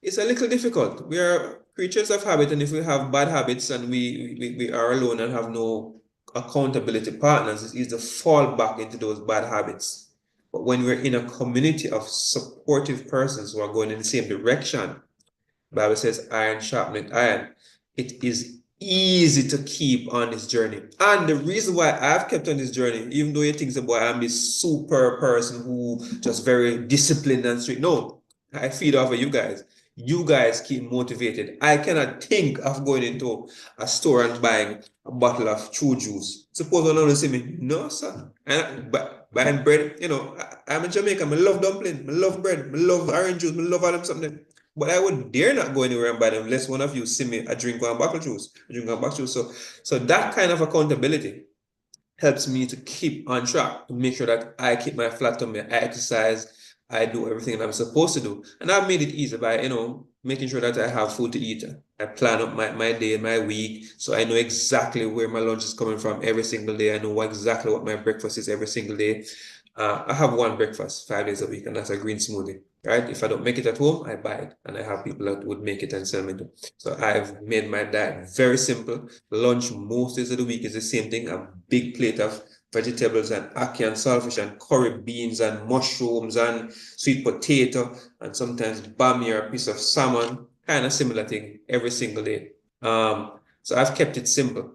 is a little difficult. We are creatures of habit, and if we have bad habits and we are alone and have no accountability partners, it's easy to fall back into those bad habits. But when we're in a community of supportive persons who are going in the same direction, the Bible says iron sharpeneth iron, it is easy to keep on this journey. And the reason why I've kept on this journey, even though you think about I'm this super person who just very disciplined and strict, no, I feed off of you guys. You guys keep motivated. I cannot think of going into a store and buying a bottle of true juice. Suppose one of them say me, no, sir. And buying bread, I'm in Jamaica. I love dumpling, I love bread, I love orange juice, I love all them something. But I would dare not go anywhere and buy them unless one of you see me drink one bottle juice. So that kind of accountability helps me to keep on track, to make sure that I keep my flat tummy, I exercise, I do everything that I'm supposed to do. And I've made it easy by, making sure that I have food to eat. I plan up my day and my week, so I know exactly where my lunch is coming from every single day. I know exactly what my breakfast is every single day. I have one breakfast 5 days a week, and that's a green smoothie, right? If I don't make it at home, I buy it, and I have people that would make it and sell me too. So I've made my diet very simple. Lunch most days of the week is the same thing: a big plate of vegetables and ackee and saltfish and curry beans and mushrooms and sweet potato and sometimes bami or a piece of salmon, kind of similar thing every single day. So I've kept it simple.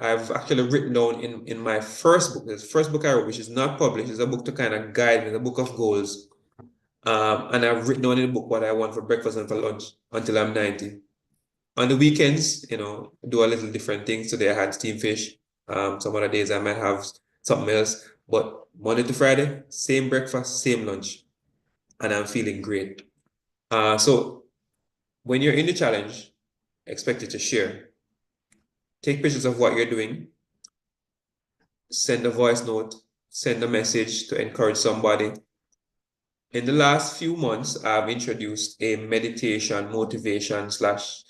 I've actually written down in my first book, the first book I wrote, which is not published, is a book to kind of guide me, the book of goals. And I've written down in the book what I want for breakfast and for lunch until I'm 90. On the weekends, do a little different things. Today I had steamed fish. Some other days I might have something else. But Monday to Friday, same breakfast, same lunch. And I'm feeling great. So when you're in the challenge, expect you to share. Take pictures of what you're doing. Send a voice note. Send a message to encourage somebody. In the last few months, I've introduced a meditation motivation slash,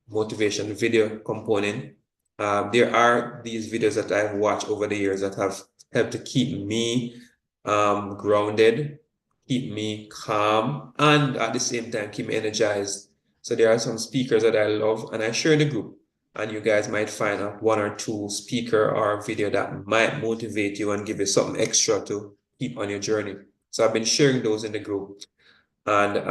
motivation video component. There are these videos that I've watched over the years that have helped to keep me grounded, keep me calm, and at the same time, keep me energized. So there are some speakers that I love, and I share in the group. And you guys might find out one or two speaker or video that might motivate you and give you something extra to keep on your journey. So I've been sharing those in the group. And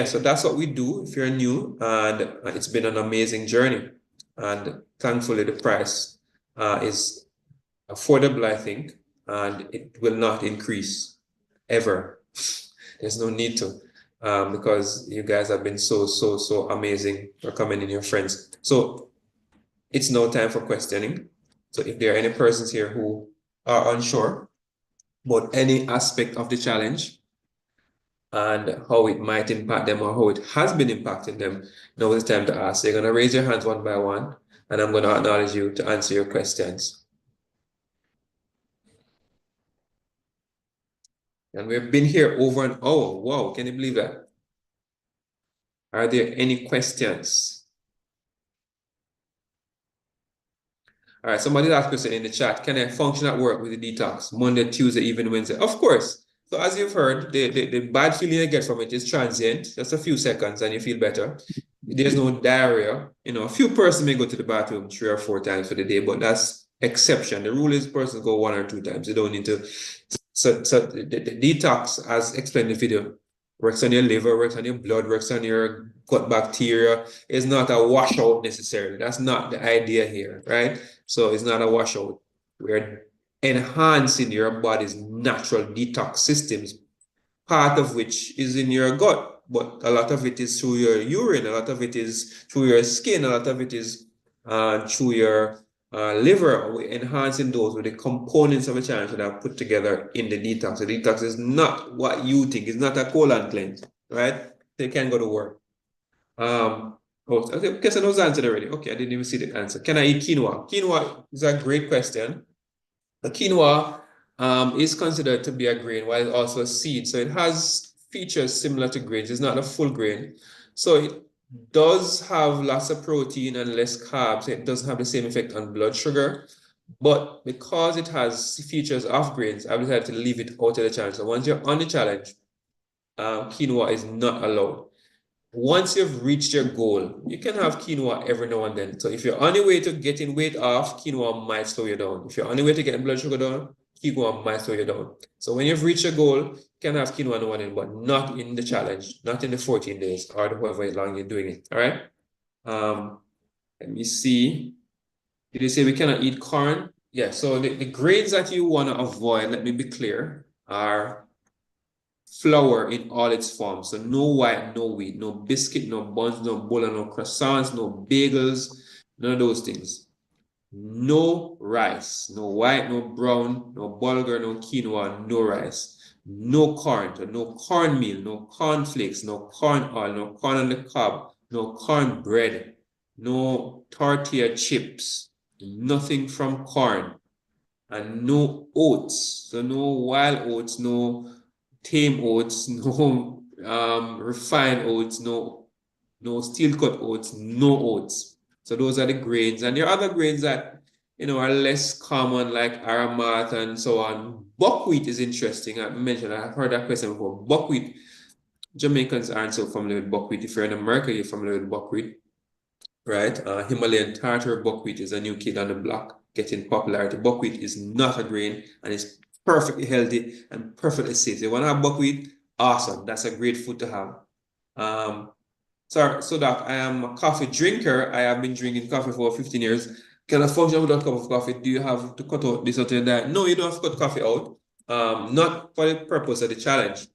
so that's what we do if you're new. And it's been an amazing journey. And thankfully, the price is affordable, I think, and it will not increase ever. There's no need to. because you guys have been so amazing for coming in, your friends. So it's now time for questioning. So if there are any persons here who are unsure about any aspect of the challenge and how it might impact them or how it has been impacting them, now is the time to ask. So you're going to raise your hands one by one, and I'm going to acknowledge you to answer your questions. And we've been here over an hour. Wow, can you believe that? Are there any questions? All right, somebody asked a question in the chat. Can I function at work with the detox Monday, Tuesday, even Wednesday? Of course. So as you've heard, the bad feeling you get from it is transient, just a few seconds and you feel better. There's no diarrhea. You know, a few persons may go to the bathroom 3 or 4 times for the day, but that's exception. The rule is persons go 1 or 2 times. You don't need to. So the detox, as explained in the video, works on your liver, works on your blood, works on your gut bacteria. It's not a washout necessarily. That's not the idea here, right? So it's not a washout. We're enhancing your body's natural detox systems, part of which is in your gut, but a lot of it is through your urine, a lot of it is through your skin, a lot of it is through your liver. We're enhancing those with the components of a challenge that are put together in the detox. The detox is not what you think. It's not a colon cleanse, right? They can go to work. Okay, question was answered already. Okay, I didn't even see the answer. Can I eat quinoa? Quinoa is a great question. The quinoa is considered to be a grain, while it's also a seed. So it has features similar to grains. It's not a full grain. So it does have lots of protein and less carbs. It doesn't have the same effect on blood sugar. But because it has features of grains, I've decided to leave it out of the challenge. So once you're on the challenge, quinoa is not allowed. Once you've reached your goal, you can have quinoa every now and then. So if you're on your way to getting weight off, quinoa might slow you down. If you're on your way to getting blood sugar down, quinoa might slow you down. So when you've reached your goal, you can have quinoa now and then, but not in the challenge, not in the 14 days or however long you're doing it. All right. Let me see. Did you say we cannot eat corn? Yeah. So the grains that you want to avoid, let me be clear, are flour in all its forms. So no white, no wheat, no biscuit, no buns, no bola, no croissants, no bagels, none of those things. No rice, no white, no brown, no bulgur, no quinoa, no rice. No corn, so no cornmeal, no cornflakes, no corn oil, no corn on the cob, no corn bread, no tortilla chips, nothing from corn, and no oats. So no wild oats, no tame oats, no refined oats, no steel cut oats, no oats. So those are the grains. And there are other grains that are less common, like aramat and so on. Buckwheat is interesting. I've heard that question before. Buckwheat, Jamaicans aren't so familiar with buckwheat. If you're in America, you're familiar with buckwheat, right? Himalayan tartar buckwheat is a new kid on the block, getting popularity. Buckwheat is not a grain and it's perfectly healthy and perfectly safe. You want to have buckwheat? Awesome. That's a great food to have. So that I am a coffee drinker. I have been drinking coffee for 15 years. Can I function without a cup of coffee? Do you have to cut out this out of your diet? No, you don't have to cut coffee out. Not for the purpose of the challenge.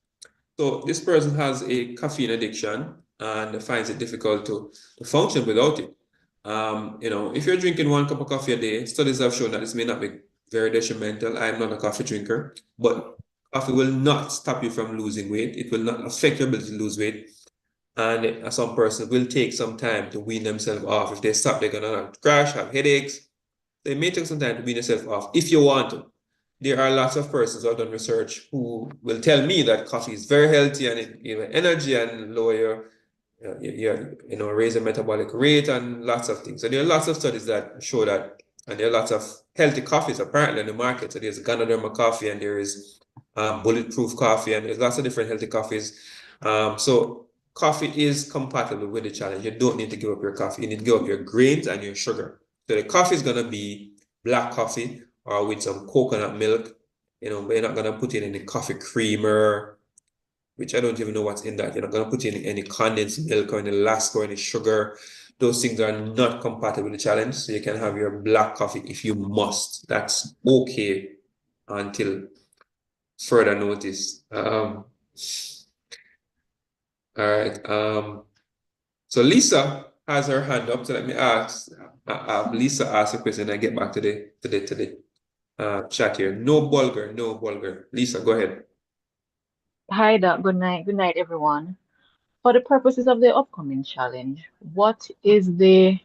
So this person has a caffeine addiction and finds it difficult to function without it. If you're drinking 1 cup of coffee a day, studies have shown that this may not be very detrimental. I'm not a coffee drinker, but coffee will not stop you from losing weight. It will not affect your ability to lose weight. And some person will take some time to wean themselves off. If they stop, they're gonna crash, have headaches. They may take some time to wean themselves off if you want to. There are lots of persons who have done research who will tell me that coffee is very healthy and it gives energy and lower your raise the metabolic rate and lots of things. So there are lots of studies that show that, and there are lots of healthy coffees apparently in the market. So there's Ganoderma coffee and there is bulletproof coffee and there's lots of different healthy coffees. So coffee is compatible with the challenge. You don't need to give up your coffee. You need to give up your grains and your sugar. So the coffee is gonna be black coffee or with some coconut milk, but you're not gonna put in any coffee creamer, which I don't even know what's in that. You're not gonna put in any condensed milk or any lask or any sugar. Those things are not compatible with the challenge. So you can have your black coffee if you must. That's okay until further notice. All right. So Lisa has her hand up. So let me ask. Lisa ask a question and get back to the chat here. No vulgar, no vulgar. Lisa, go ahead. Hi, Doc. Good night. Good night, everyone. For the purposes of the upcoming challenge, what is the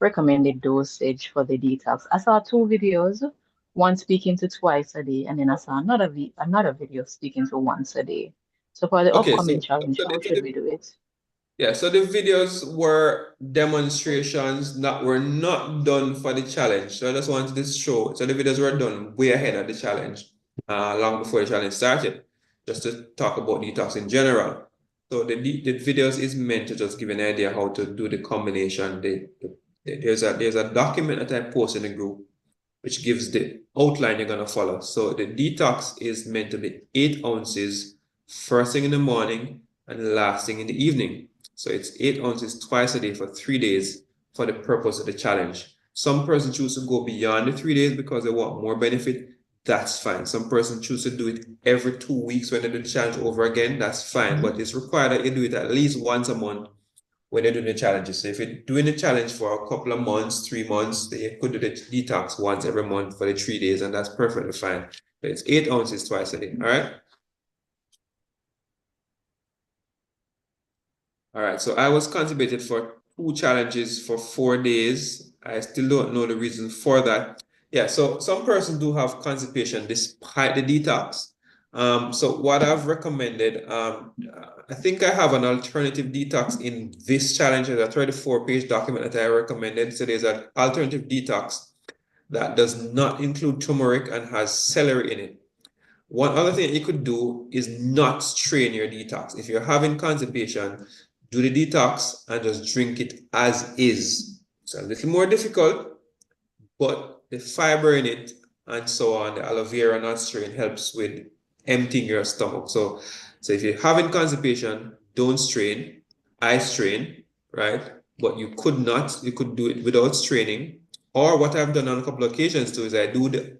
recommended dosage for the detox? I saw two videos, one speaking to twice a day, and then I saw another video speaking to once a day. So for the Okay, upcoming challenge, so how should we do it? yeah, so the videos were demonstrations that were not done for the challenge. So I just wanted to show. So the videos were done way ahead of the challenge, long before the challenge started, just to talk about detox in general. So the videos is meant to just give an idea how to do the combination. There's a document that I post in the group which gives the outline you're going to follow. So the detox is meant to be 8 ounces first thing in the morning and last thing in the evening. So it's 8 ounces twice a day for 3 days for the purpose of the challenge. Some person choose to go beyond the 3 days because they want more benefit. That's fine. Some person choose to do it every 2 weeks when they do the challenge over again. That's fine. But it's required that you do it at least once a month when they're doing the challenges. So if you're doing the challenge for a couple of months, 3 months, then you could do the detox once every month for the 3 days, and that's perfectly fine. But it's 8 ounces twice a day. All right. All right. So I was constipated for 2 challenges for 4 days. I still don't know the reason for that. Yeah. So some persons do have constipation despite the detox. So what I've recommended, I think I have an alternative detox in this challenge. It's a 34-page document that I recommended. So there's an alternative detox that does not include turmeric and has celery in it. One other thing you could do is not strain your detox. If you're having constipation, do the detox and just drink it as is. It's a little more difficult, but the fiber in it and so on, the aloe vera not strain helps with emptying your stomach. So if you're having constipation, don't strain. I strain, right? But you could do it without straining. Or what I've done on a couple of occasions too is I do the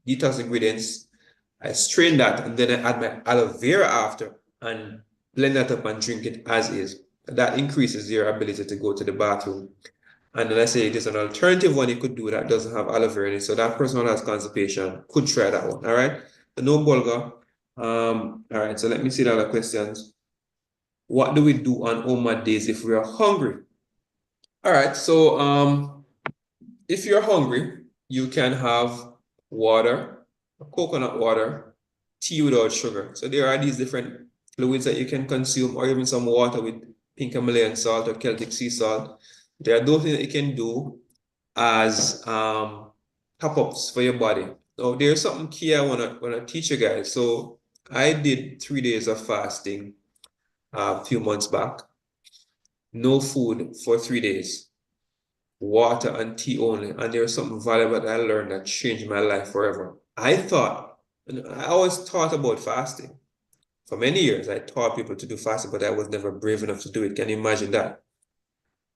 detox ingredients, I strain that, and then I add my aloe vera after and blend that up and drink it as is. That increases your ability to go to the bathroom. And then I say there's an alternative one you could do that doesn't have aloe vera in it. So that person who has constipation could try that one. All right. So no bulgur. All right. So let me see the other questions. What do we do on OMAD days if we are hungry? All right. So if you're hungry, you can have water, coconut water, tea without sugar. So there are these different fluids that you can consume, or even some water with pink Himalayan salt or Celtic sea salt. There are those things that you can do as top-ups for your body. So there's something key I wanna teach you guys. So I did 3 days of fasting a few months back. No food for 3 days. Water and tea only. And there's something valuable that I learned that changed my life forever. I always thought about fasting. For many years, I taught people to do fasting, but I was never brave enough to do it. Can you imagine that?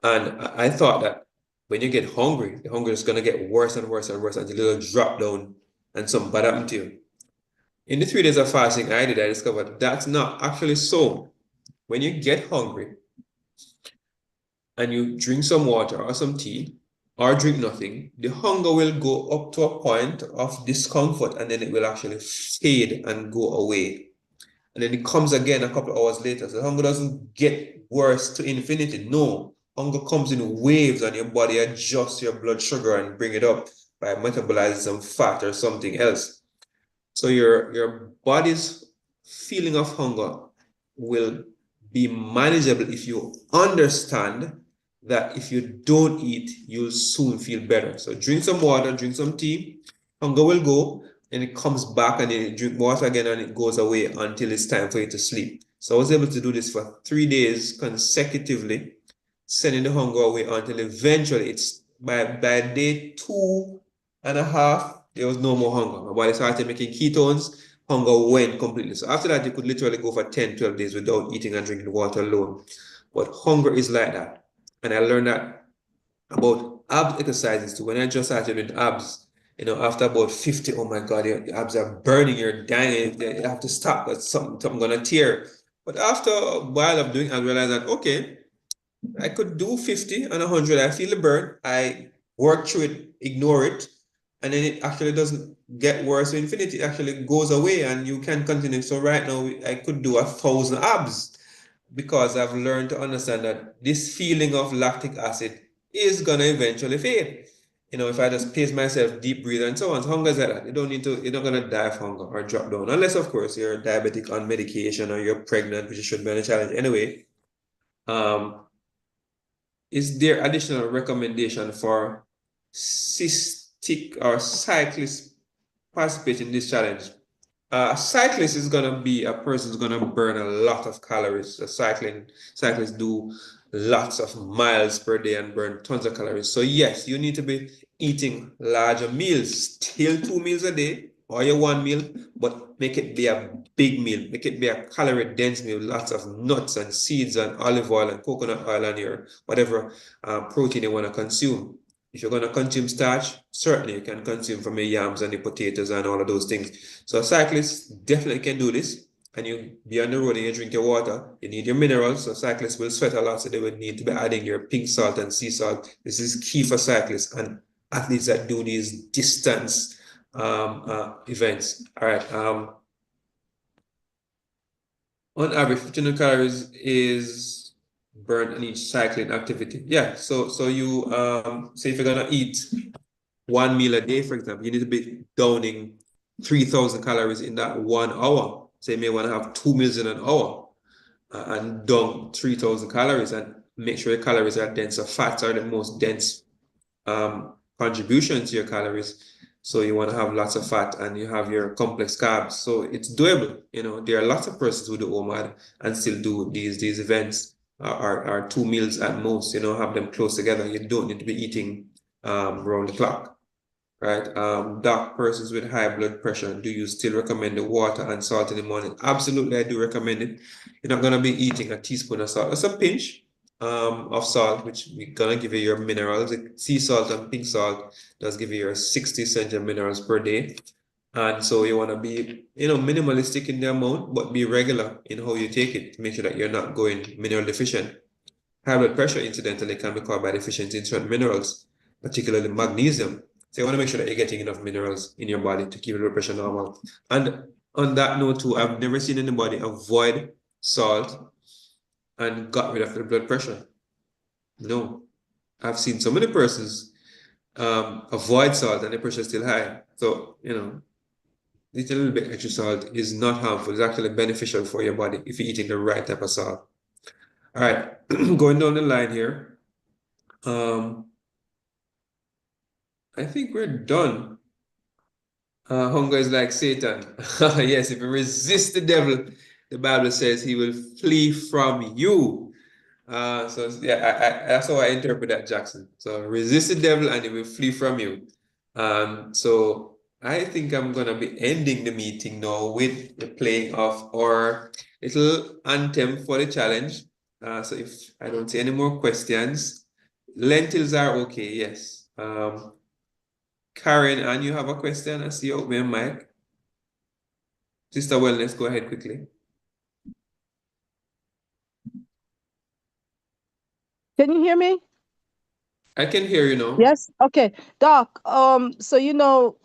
And I thought that when you get hungry, the hunger is going to get worse and worse and worse until it'll drop down and something bad happen to you. In the 3 days of fasting I discovered that's not actually so. When you get hungry and you drink some water or some tea or drink nothing, the hunger will go up to a point of discomfort and then it will actually fade and go away. And then it comes again a couple of hours later. So the hunger doesn't get worse to infinity. No, hunger comes in waves and your body adjusts your blood sugar and bring it up by metabolizing some fat or something else. So your body's feeling of hunger will be manageable if you understand that if you don't eat, you'll soon feel better. So drink some water, drink some tea, hunger will go, and it comes back, and then you drink water again and it goes away until it's time for you to sleep. So I was able to do this for 3 days consecutively, sending the hunger away until eventually it's by day 2.5, there was no more hunger. My body started making ketones, hunger went completely. So after that, you could literally go for 10, 12 days without eating and drinking water alone. But hunger is like that. And I learned that about abs exercises too. When I just started doing abs, after about 50, oh my God, your abs are burning, you're dying, you have to stop, that's something gonna tear. But after a while of doing, I realized that, okay, I could do 50 and 100. I feel the burn. I work through it, ignore it, and then it actually doesn't get worse to infinity. It actually goes away and you can continue. So right now, I could do 1,000 abs because I've learned to understand that this feeling of lactic acid is going to eventually fade. If I just pace myself, deep breathe, and so on. So hunger is like that. You're not going to die of hunger or drop down. Unless, of course, you're diabetic on medication or you're pregnant, which should be on a challenge anyway. Is there additional recommendation for cystic or cyclists participating in this challenge? A cyclist is gonna be a person who's gonna burn a lot of calories. Cyclists do lots of miles per day and burn tons of calories. So yes, you need to be eating larger meals, still 2 meals a day or your 1 meal, but make it be a big meal. Make it be a calorie dense meal, lots of nuts and seeds and olive oil and coconut oil and your whatever protein you want to consume. If you're going to consume starch, certainly you can consume from your yams and your potatoes and all of those things. So cyclists definitely can do this. And you be on the road and you drink your water, you need your minerals. So cyclists will sweat a lot, so they will need to be adding your pink salt and sea salt. This is key for cyclists and athletes that do these distance events. All right. On average, 1500 calories is burned in each cycling activity. Yeah. So you say if you're gonna eat 1 meal a day, for example, you need to be downing 3,000 calories in that 1 hour. So you may want to have 2 meals in an hour and down 3,000 calories and make sure your calories are dense. So fats are the most dense contribution to your calories. So you want to have lots of fat and you have your complex carbs. So it's doable. There are lots of persons who do OMAD and still do these events are 2 meals at most, have them close together. You don't need to be eating around the clock. Right? Doc, persons with high blood pressure, do you still recommend the water and salt in the morning? Absolutely, I do recommend it. You're not gonna be eating a teaspoon of salt. That's a pinch of salt, which we're gonna give you your minerals. Sea salt and pink salt does give you your 60 essential minerals per day. And so you want to be, minimalistic in the amount, but be regular in how you take it to make sure that you're not going mineral deficient. High blood pressure, incidentally, can be caused by deficiency in certain minerals, particularly magnesium. So you want to make sure that you're getting enough minerals in your body to keep your blood pressure normal. And on that note too, I've never seen anybody avoid salt and got rid of their blood pressure. No. I've seen so many persons avoid salt and their pressure is still high. So, eating a little bit extra salt is not harmful. It's actually beneficial for your body if you're eating the right type of salt. All right, going down the line here. I think we're done. Hunger is like Satan. Yes, if you resist the devil, the Bible says he will flee from you. So yeah, that's how I interpret that, Jackson. So resist the devil and he will flee from you. So I think I'm gonna be ending the meeting now with the playing of our little anthem for the challenge. So if I don't see any more questions, lentils are okay, yes. Karen, and you have a question? I see you open mic. Sister Wellness, go ahead quickly. Can you hear me? I can hear you now. Yes. Okay. Doc, so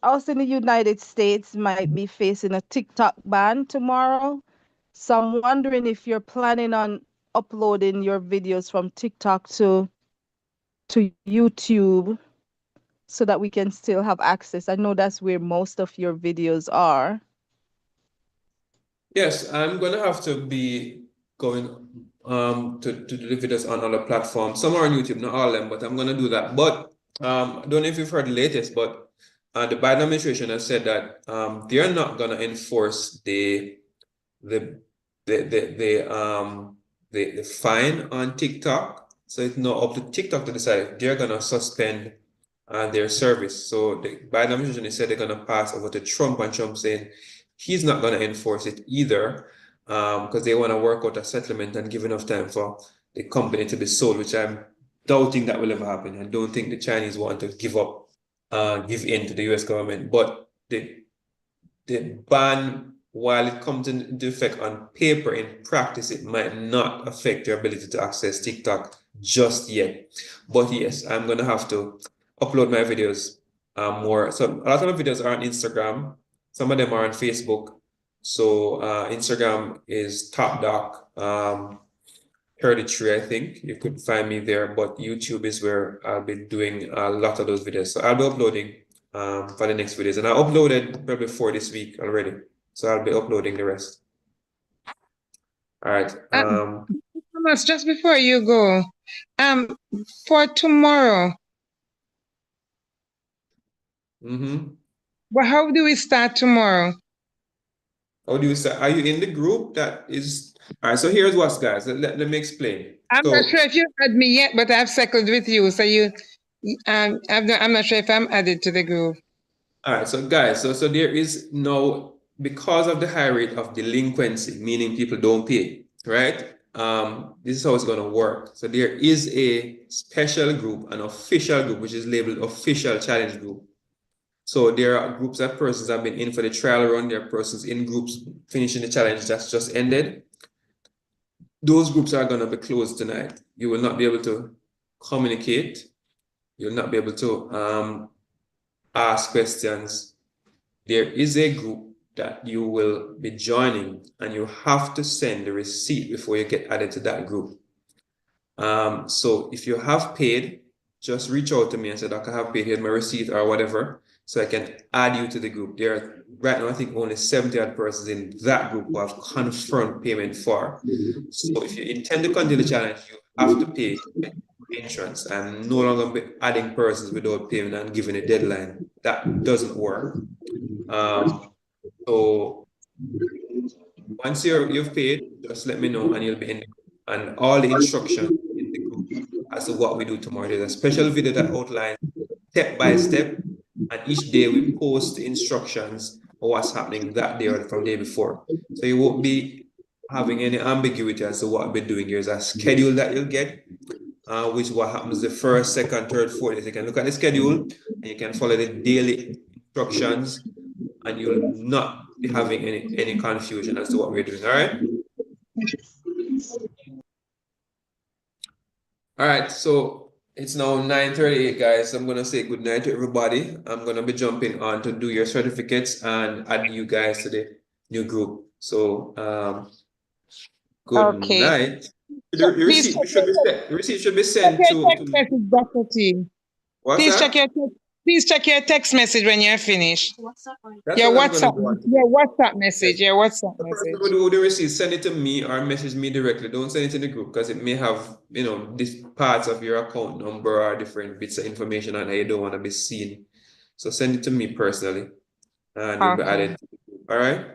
us in the United States might be facing a TikTok ban tomorrow. So I'm wondering if you're planning on uploading your videos from TikTok to YouTube so that we can still have access. I know that's where most of your videos are. Yes, I'm gonna have to be going to do the videos on other platforms. Some are on YouTube, not all of them, but I'm gonna do that. But I don't know if you've heard the latest, but the Biden administration has said that they are not gonna enforce the the fine on TikTok. So it's not up to TikTok to decide if they're gonna suspend their service. So the Biden administration said they're gonna pass over to Trump, and Trump saying he's not gonna enforce it either, because they want to work out a settlement and give enough time for the company to be sold, which I'm doubting that will ever happen. I don't think the Chinese want to give up, give in to the US government, but the ban while it comes into effect on paper, in practice, it might not affect your ability to access TikTok just yet. But yes, I'm gonna have to upload my videos more. So a lot of my videos are on Instagram. Some of them are on Facebook. So Instagram is Top Doc 33, I think. You could find me there, but YouTube is where I'll be doing a lot of those videos. So I'll be uploading for the next videos. And I uploaded probably 4 this week already. So I'll be uploading the rest. All right. Thomas, just before you go, for tomorrow, well, how do we start tomorrow? How do you say? Are you in the group that is? All right. So here's what's, guys. Let me explain. I'm not sure if you had me yet, but I've circled with you. So I'm not sure if I'm added to the group. All right, so guys, so there is no, because of the high rate of delinquency, meaning people don't pay, right? This is how it's gonna work. So there is a special group, an official group, which is labeled official challenge group. So there are groups of persons that have been in for the trial run. There are persons in groups finishing the challenge that's just ended. Those groups are gonna be closed tonight. You will not be able to communicate. You'll not be able to ask questions. There is a group that you will be joining, and you have to send the receipt before you get added to that group. So if you have paid, just reach out to me and say, Doc, I have paid, here's my receipt or whatever, so I can add you to the group. There are right now, I think only 70 odd persons in that group who have confirmed payment for. So if you intend to continue the challenge, you have to pay entrance. I'm no longer be adding persons without payment and giving a deadline. That doesn't work. So once you've paid, just let me know and you'll be in the group. And all the instructions in the group as to what we do tomorrow. There's a special video that outlines step by step, and each day we post the instructions of what's happening that day or from the day before. So you won't be having any ambiguity as to what we're doing. There's a schedule that you'll get, which what happens the first, second, third, fourth. You can look at the schedule and you can follow the daily instructions, and you'll not be having any confusion as to what we're doing. All right. All right. So it's now 9:38, guys. I'm gonna say good night to everybody. I'm gonna be jumping on to do your certificates and add you guys to the new group. So good Okay. night. So The please receipt should be sent. The receipt should be check sent your to text message, Dr. T. what's Please that? check your text message when you're finished. That's what I'm gonna go on to do. Your WhatsApp message. Yes. Your WhatsApp The person message. who do the receipt, send it to me or message me directly. Don't send it in the group because it may have, this parts of your account number or different bits of information and you don't want to be seen. So send it to me personally and you'll be Okay. added to the group. All right.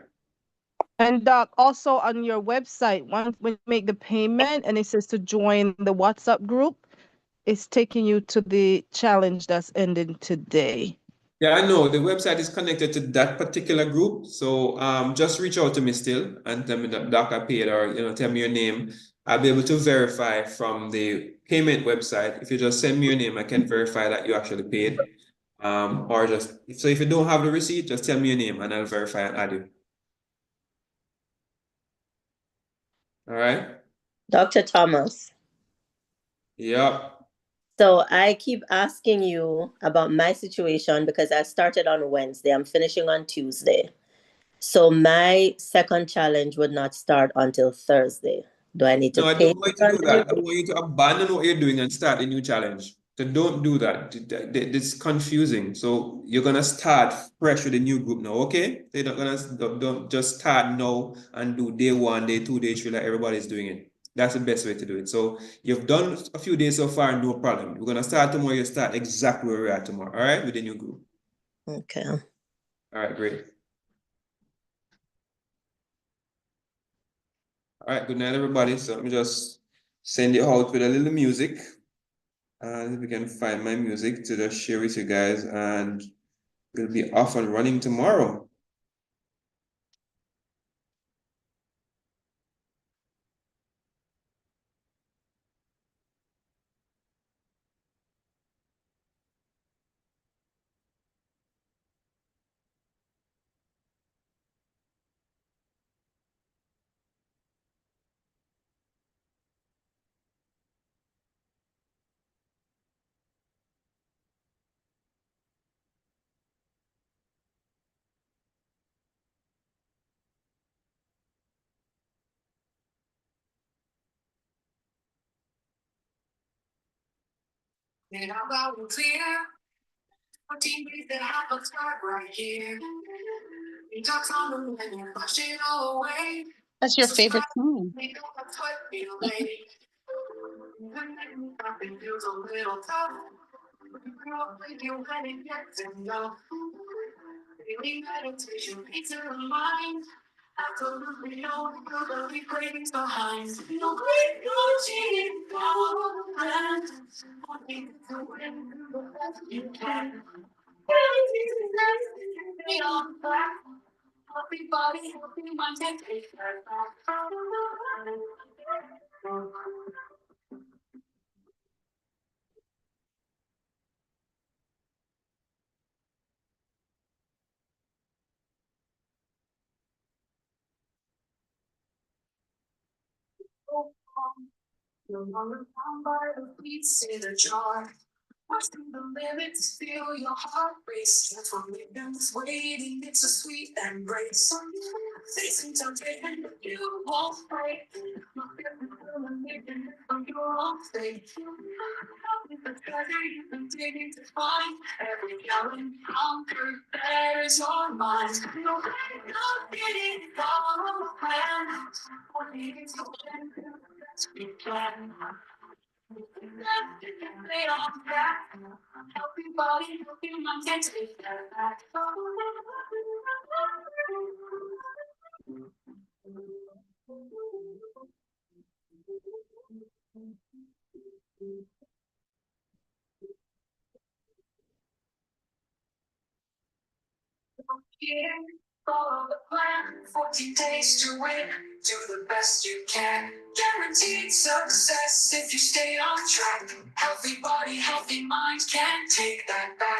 And Doc, also on your website, once when you make the payment and it says to join the WhatsApp group, it's taking you to the challenge that's ending today. Yeah, I know the website is connected to that particular group. So just reach out to me still and tell me that Doc I paid, or tell me your name. I'll be able to verify from the payment website. If you just send me your name, I can verify that you actually paid. Or if you don't have the receipt, just tell me your name and I'll verify and add you. All right. Dr. Thomas. Yep. So I keep asking you about my situation because I started on Wednesday. I'm finishing on Tuesday. So my second challenge would not start until Thursday. Do I need to No, I pay don't to want you to do continue? that. I want you to abandon what you're doing and start a new challenge. So don't do that. It's confusing. So you're gonna start fresh with a new group now, okay? So you're not gonna don't just start now and do day 1, day 2, day 3 like everybody's doing it. That's the best way to do it. So you've done a few days so far, no problem. We're gonna start tomorrow. You start exactly where we're at tomorrow. All right, with the new group. Okay. All right, great. All right, good night, everybody. So let me just send you out with a little music. And if we can find my music to just share with you guys, and we'll be off and running tomorrow. And I'm loud and clear. 14 days that I will start right here. Detox on the menu, wash it all away. What's your favorite song? Make up my sweat feel late. Nothing feels a little tough. Girl, with you when it gets enough. Daily meditation, peace in the mind. Absolutely no totally cravings behind. No great, no cheating, follow the plan. Wanting to win, do the best you can. Everything's nice, stay on track. Healthy body, healthy mind, and take that back. No longer bound by the beats in a jar. Watching the limits, feel your heart race. Transformations waiting, it's a sweet embrace. Facing temptation, but you won't break. From your own state. The treasure you've been digging to find. Every challenge conquered, there is your mind. No way, not getting follow the plan. What needs to win, do the best we can. Stay on track. Healthy body, healthy mind, can't take that back. Here, follow the plan. 14 days to win. Do the best you can. Guaranteed success if you stay on track. Healthy body, healthy mind, can't take that back.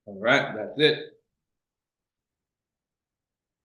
All right, that's it.